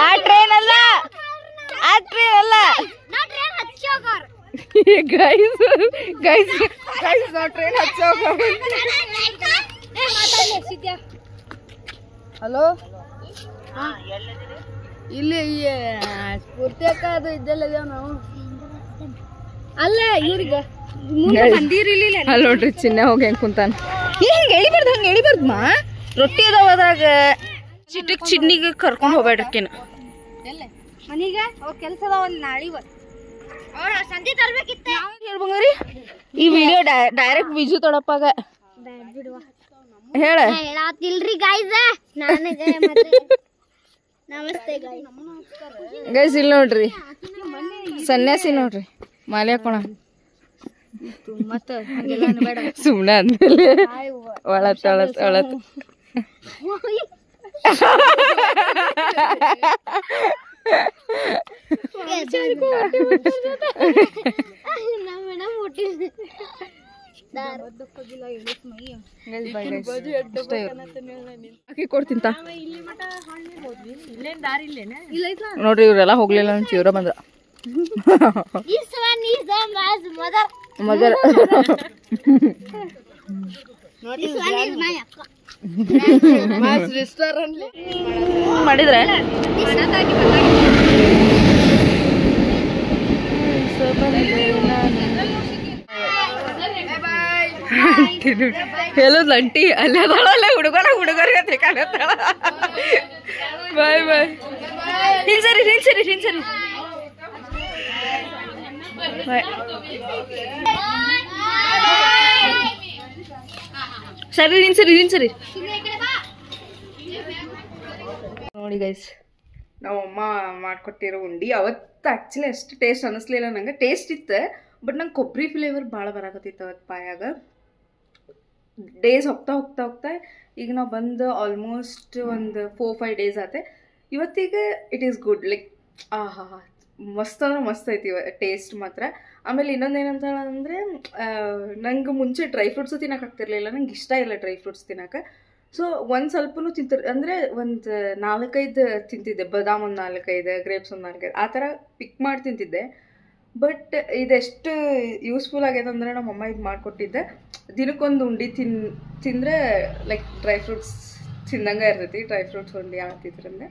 ಆ ಟ್ರೈನ್ ಅಲ್ಲ ಗೈಸ್ ಗೈಸ್ ಗೈಸ್ ನಾವು ಟ್ರೈನ್ ಹಚ್ಚೋಗ ಹಲೋ ಇಲ್ಲಿ ಸ್ಫೂರ್ತಿ ಅಕ್ಕ ಅದು ಇದ್ದಲ್ಲ ನಾವು ಅಲ್ಲ ಇವ್ರಿಗೆ ಅಲ್ಲಿ ನೋಡ್ರಿ ಚಿನ್ನ ಹೋಗಿ ಹೆಂಗ್ ಕುಂತಾನ ಹಿಂಗೆ ಎಳಿಬಾರ್ದು ಮಾ ರೊಟ್ಟಿ ಅದಾವ ಅದ್ರಾಗ ಚಿಟ್ಟಕ್ ಚಿನ್ನಿಗೆ ಕರ್ಕೊಂಡು ಹೋಗ್ಬೇಡ್ರಿಕಿನ ಮನೀಗ ಕೆಲಸ ಅದಾವ ನಾಳೆ ಸಂಜೆ ತರ್ಬೇಕಿತ್ತ ಹೇಳ್ಬಂಗ್ರಿ ಈ ವಿಡಿಯೋ ಡೈರೆಕ್ಟ್ ವಿಜು ತೊಡಪ್ಪಾಗ ಹೇಳ ಹೇಳತ್ತಿಲ್ರಿ ಗೈಸ್ ನಮಸ್ತೆ ಗೈಸ್ ಇಲ್ಲಿ ನೋಡ್ರಿ ಸನ್ಯಾಸಿ ನೋಡ್ರಿ ಮಾಲೆ ಹಾಕೋಣ ಸುಮ್ಮನೆ ಆದ್ಮೇಲೆ ಒಳತ್ ಕೊಡ್ತೀನಿ ನೋಡ್ರಿ ಇವ್ರೆಲ್ಲ ಹೋಗ್ಲಿಲ್ಲ ಇವ್ರ ಬಂದ್ರ ಮದರ್ ಮಾಡಿದ್ರೆ ಹೇಳುದ್ ಅಂಟಿ ಅಲ್ಲೇ ಅದಾಳಲ್ಲೇ ಹುಡುಗರಿಗೆ ಕಾಣತ್ತಾಳ ಬಾಯ್ ಬಾಯ್ ಹಿಂಸರಿ ಸರಿ ನಿನ್ಸರಿ ನೋಡಿ ಗೈಸ್ ನಮ್ಮಮ್ಮ ಮಾಡ್ಕೊಟ್ಟಿರೋ ಉಂಡಿ ಅವತ್ತು ಆ್ಯಕ್ಚುಲಿ ಅಷ್ಟು ಟೇಸ್ಟ್ ಅನ್ನಿಸ್ಲಿಲ್ಲ ನಂಗೆ ಟೇಸ್ಟ್ ಇತ್ತು ಬಟ್ ನಂಗೆ ಕೊಬ್ಬರಿ ಫ್ಲೇವರ್ ಭಾಳ ಬರಾಕತ್ತಿತ್ತು ಅವತ್ತು ಪಾಯಾಗ ಡೇಸ್ ಹೋಗ್ತಾ ಈಗ ನಾವು ಬಂದು ಆಲ್ಮೋಸ್ಟ್ ಒಂದು 4-5 ಡೇಸ್ ಆತೆ ಇವತ್ತಿಗೆ ಇಟ್ ಈಸ್ ಗುಡ್ ಲೈಕ್ ಮಸ್ತ್ ಅಂದ್ರೆ ಮಸ್ತ್ ಐತಿ ಟೇಸ್ಟ್ ಮಾತ್ರ ಆಮೇಲೆ ಇನ್ನೊಂದೇನಂತ ಅಂದರೆ ನಂಗೆ ಮುಂಚೆ ಡ್ರೈ ಫ್ರೂಟ್ಸು ತಿನ್ನಕ್ಕೆ ಆಗ್ತಿರ್ಲಿಲ್ಲ ನಂಗೆ ಇಷ್ಟ ಇಲ್ಲ ಡ್ರೈ ಫ್ರೂಟ್ಸ್ ತಿನ್ನಕ್ಕೆ ಸೊ ಒಂದು ಸ್ವಲ್ಪನೂ ಅಂದರೆ ಒಂದು 4-5 ತಿಂತಿದ್ದೆ ಬಾದಾಮ್ ಒಂದು 4-5 ಗ್ರೇಪ್ಸ್ ಒಂದು 4-5 ಆ ಥರ ಪಿಕ್ ಮಾಡಿ ತಿಂತಿದ್ದೆ ಬಟ್ ಇದೆಷ್ಟು ಯೂಸ್ಫುಲ್ ಆಗೈತೆ ಅಂದರೆ ನಮ್ಮಮ್ಮ ಇದು ಮಾಡಿಕೊಟ್ಟಿದ್ದೆ ದಿನಕ್ಕೊಂದು ಉಂಡಿ ತಿಂದರೆ ಲೈಕ್ ಡ್ರೈ ಫ್ರೂಟ್ಸ್ ತಿಂದಂಗೆ ಇರ್ತೈತಿ ಡ್ರೈ ಫ್ರೂಟ್ಸ್ ಉಂಡಿ ಆಗ್ತಿದ್ರಂದೆ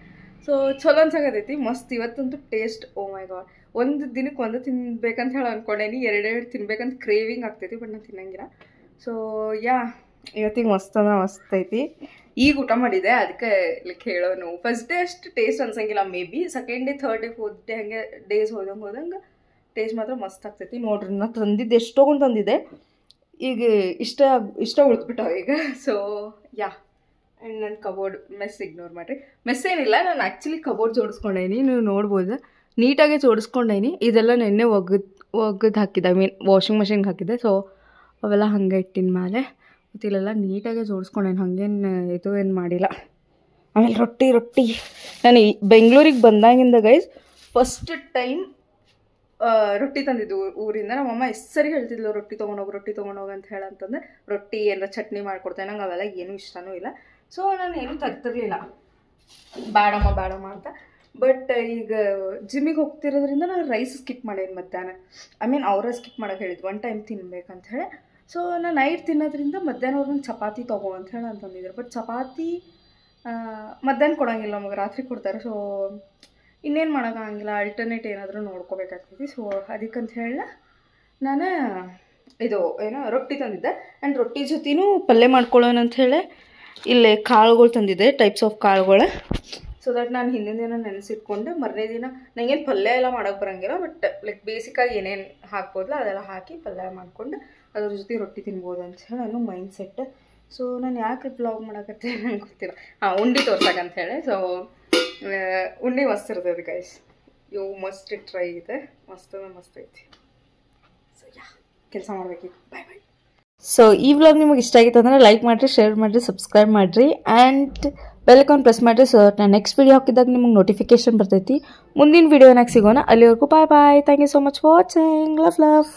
ಸೊ ಚಲೋ ಅನ್ಸಾಕತೈತಿ ಮಸ್ತ್ ಇವತ್ತಂತೂ ಟೇಸ್ಟ್ ಓ ಮೈ ಗಾಡ್ ಒಂದು ದಿನಕ್ಕೆ ಒಂದು ತಿನ್ಬೇಕಂತ ಹೇಳಿ ಅಂದ್ಕೊಂಡೇನಿ 2 ತಿನ್ಬೇಕಂತ ಕ್ರೇವಿಂಗ್ ಆಗ್ತೈತಿ ಬಟ್ ನಾನು ತಿನ್ನಂಗಿಲ್ಲ ಸೊ ಯಾ ಇವತ್ತಿಗೆ ಮಸ್ತ್ ಅಂದ್ರೆ ಮಸ್ತ್ ಐತಿ ಈಗ ಊಟ ಮಾಡಿದೆ ಅದಕ್ಕೆ ಲೈಕ್ ಹೇಳೋನು ಫಸ್ಟ್ ಡೇ ಅಷ್ಟು ಟೇಸ್ಟ್ ಅನ್ಸಂಗಿಲ್ಲ maybe second day 3rd day 4th day ಹಂಗೆ ಡೇಸ್ ಹೋದಂಗೆ ಟೇಸ್ಟ್ ಮಾತ್ರ ಮಸ್ತ್ ಆಗ್ತೈತಿ ನೋಡ್ರಿ ನಾನು ತಂದಿದ್ದೆ ಎಷ್ಟೊಂದು ತಂದಿದ್ದೆ ಈಗ ಇಷ್ಟ ಉಳಿದ್ಬಿಟ್ಟವ ಈಗ ಸೊ ಯಾ ಆ್ಯಂಡ್ ನನ್ನ ಕಬೋರ್ಡ್ ಮೆಸ್ ಇಗ್ನೋರ್ ಮಾಡಿರಿ ಮೆಸ್ ಏನಿಲ್ಲ ನಾನು ಆ್ಯಕ್ಚುಲಿ ಕಬೋರ್ಡ್ ಜೋಡಿಸ್ಕೊಂಡೇನಿ ನೀವು ನೋಡ್ಬೋದು ನೀಟಾಗಿ ಜೋಡಿಸ್ಕೊಂಡೇನಿ ಇದೆಲ್ಲ ನೆನ್ನೆ ಒಗ್ದು ಹಾಕಿದ್ದೆ ಐ ಮೀನ್ ವಾಷಿಂಗ್ ಮಷಿನ್ಗೆ ಹಾಕಿದ್ದೆ ಸೊ ಅವೆಲ್ಲ ಹಂಗೆ ಇಟ್ಟಿನ ಮೇಲೆ ಮತ್ತು ಇಲ್ಲೆಲ್ಲ ನೀಟಾಗಿ ಜೋಡಿಸ್ಕೊಂಡೇನು ಹಾಗೇನು ಇದು ಏನು ಮಾಡಿಲ್ಲ ಆಮೇಲೆ ರೊಟ್ಟಿ ನಾನು ಬೆಂಗಳೂರಿಗೆ ಬಂದಾಗಿಂದ ಗೈಸ್ ಫಸ್ಟ್ ಟೈಮ್ ರೊಟ್ಟಿ ತಂದಿದ್ದು ಊರಿಂದ ನಮ್ಮಮ್ಮ ಎಷ್ಟು ಸರಿ ಹೇಳ್ತಿದ್ಲು ರೊಟ್ಟಿ ತೊಗೊಂಡೋಗಿ ಅಂತ ಹೇಳಂತಂದ್ರೆ ರೊಟ್ಟಿ ಏನಾರ ಚಟ್ನಿ ಮಾಡ್ಕೊಡ್ತೇನೆ ನಂಗೆ ಅವೆಲ್ಲ ಏನೂ ಇಷ್ಟನೂ ಇಲ್ಲ ಸೊ ನಾನು ಏನೂ ತರ್ತಿರ್ಲಿಲ್ಲ ಬೇಡಮ್ಮ ಅಂತ ಬಟ್ ಈಗ ಜಿಮ್ಮಿಗೆ ಹೋಗ್ತಿರೋದ್ರಿಂದ ನಾನು ರೈಸ್ ಸ್ಕಿಪ್ ಮಾಡೇನಿ ಮಧ್ಯಾಹ್ನ ಐ ಮೀನ್ ಅವರ ಸ್ಕಿಪ್ ಮಾಡೋಕೆ ಹೇಳಿದ್ದು 1 ಟೈಮ್ ತಿನ್ಬೇಕಂತ ಹೇಳಿ ಸೊ ನಾನು ನೈಟ್ ತಿನ್ನೋದ್ರಿಂದ ಮಧ್ಯಾಹ್ನ ಅವ್ರು ನಂಗೆ ಚಪಾತಿ ತಗೋ ಅಂತ ಹೇಳಿ ಅಂತಂದಿದ್ರು ಬಟ್ ಚಪಾತಿ ಮಧ್ಯಾಹ್ನ ಕೊಡೋಂಗಿಲ್ಲ ನಮಗೆ ರಾತ್ರಿ ಕೊಡ್ತಾರೆ ಸೊ ಇನ್ನೇನು ಮಾಡೋಕ್ಕಾಗಿಲ್ಲ ಆಲ್ಟರ್ನೇಟ್ ಏನಾದರೂ ನೋಡ್ಕೋಬೇಕಾಗ್ತೈತಿ ಸೊ ಅದಕ್ಕಂತ ಹೇಳಿ ನಾನು ಇದು ಏನೋ ರೊಟ್ಟಿ ತಂದಿದ್ದೆ ಆ್ಯಂಡ್ ರೊಟ್ಟಿ ಜೊತೆನೂ ಪಲ್ಯ ಮಾಡ್ಕೊಳ್ಳೋಣ ಅಂತ ಹೇಳಿ ಇಲ್ಲೇ ಕಾಳುಗಳು ತಂದಿದ್ದೆ ಟೈಪ್ಸ್ ಆಫ್ ಕಾಳುಗಳು ಸೊ ದಟ್ ನಾನು ಹಿಂದಿನ ದಿನ ನೆನೆಸಿಟ್ಕೊಂಡು ಮರನೇ ದಿನ ನನಗೇನು ಪಲ್ಯ ಎಲ್ಲ ಮಾಡೋಕ್ಕೆ ಬರೋಂಗಿಲ್ಲ ಬಟ್ ಲೈಕ್ ಬೇಸಿಕಾಗಿ ಏನೇನು ಹಾಕ್ಬೋದಲ್ಲ ಅದೆಲ್ಲ ಹಾಕಿ ಪಲ್ಯ ಮಾಡಿಕೊಂಡು ಅದ್ರ ಜೊತೆ ರೊಟ್ಟಿ ತಿನ್ಬೋದು ಅಂತ ಹೇಳಿ ನಾನು ಮೈಂಡ್ ಸೆಟ್ ಸೊ ನಾನು ಯಾಕೆ ಬ್ಲಾಗ್ ಮಾಡೋಕತ್ತೆ ನಂಗೆ ಗೊತ್ತಿಲ್ಲ ಉಂಡಿ ತೋರ್ಸಕ್ಕಂತ ಹೇಳಿ ಸೊ ಉಂಡೆ ಮಸ್ತ್ ಇರ್ತದೆ ಗೈಸ್. ಇವು ಮಸ್ಟ್ ಟ್ರೈ ಇದೆ, ಮಸ್ತ್ ಐತಿ. ಸೊ ಯಾ ಕೆಲಸ ಮಾಡ್ಬೇಕಿತ್ತು. ಬಾಯ್ ಬಾಯ್. ಸೊ ಈ ವ್ಲಾಗ್ ನಿಮಗೆ ಇಷ್ಟ ಆಗಿತ್ತು ಅಂದರೆ ಲೈಕ್ ಮಾಡಿರಿ, ಶೇರ್ ಮಾಡಿರಿ, ಸಬ್ಸ್ಕ್ರೈಬ್ ಮಾಡಿರಿ ಆ್ಯಂಡ್ ಬೆಲ್ ಐಕಾನ್ ಪ್ರೆಸ್ ಮಾಡಿರಿ. ಸೊ ನಾನು ನೆಕ್ಸ್ಟ್ ವೀಡಿಯೋ ಹಾಕಿದಾಗ ನಿಮಗೆ ನೋಟಿಫಿಕೇಶನ್ ಬರ್ತೈತಿ. ಮುಂದಿನ ವೀಡಿಯೋನಾಗ ಸಿಗೋಣ. ಅಲ್ಲಿವರೆಗೂ bye bye. Thank you so much for watching. Love.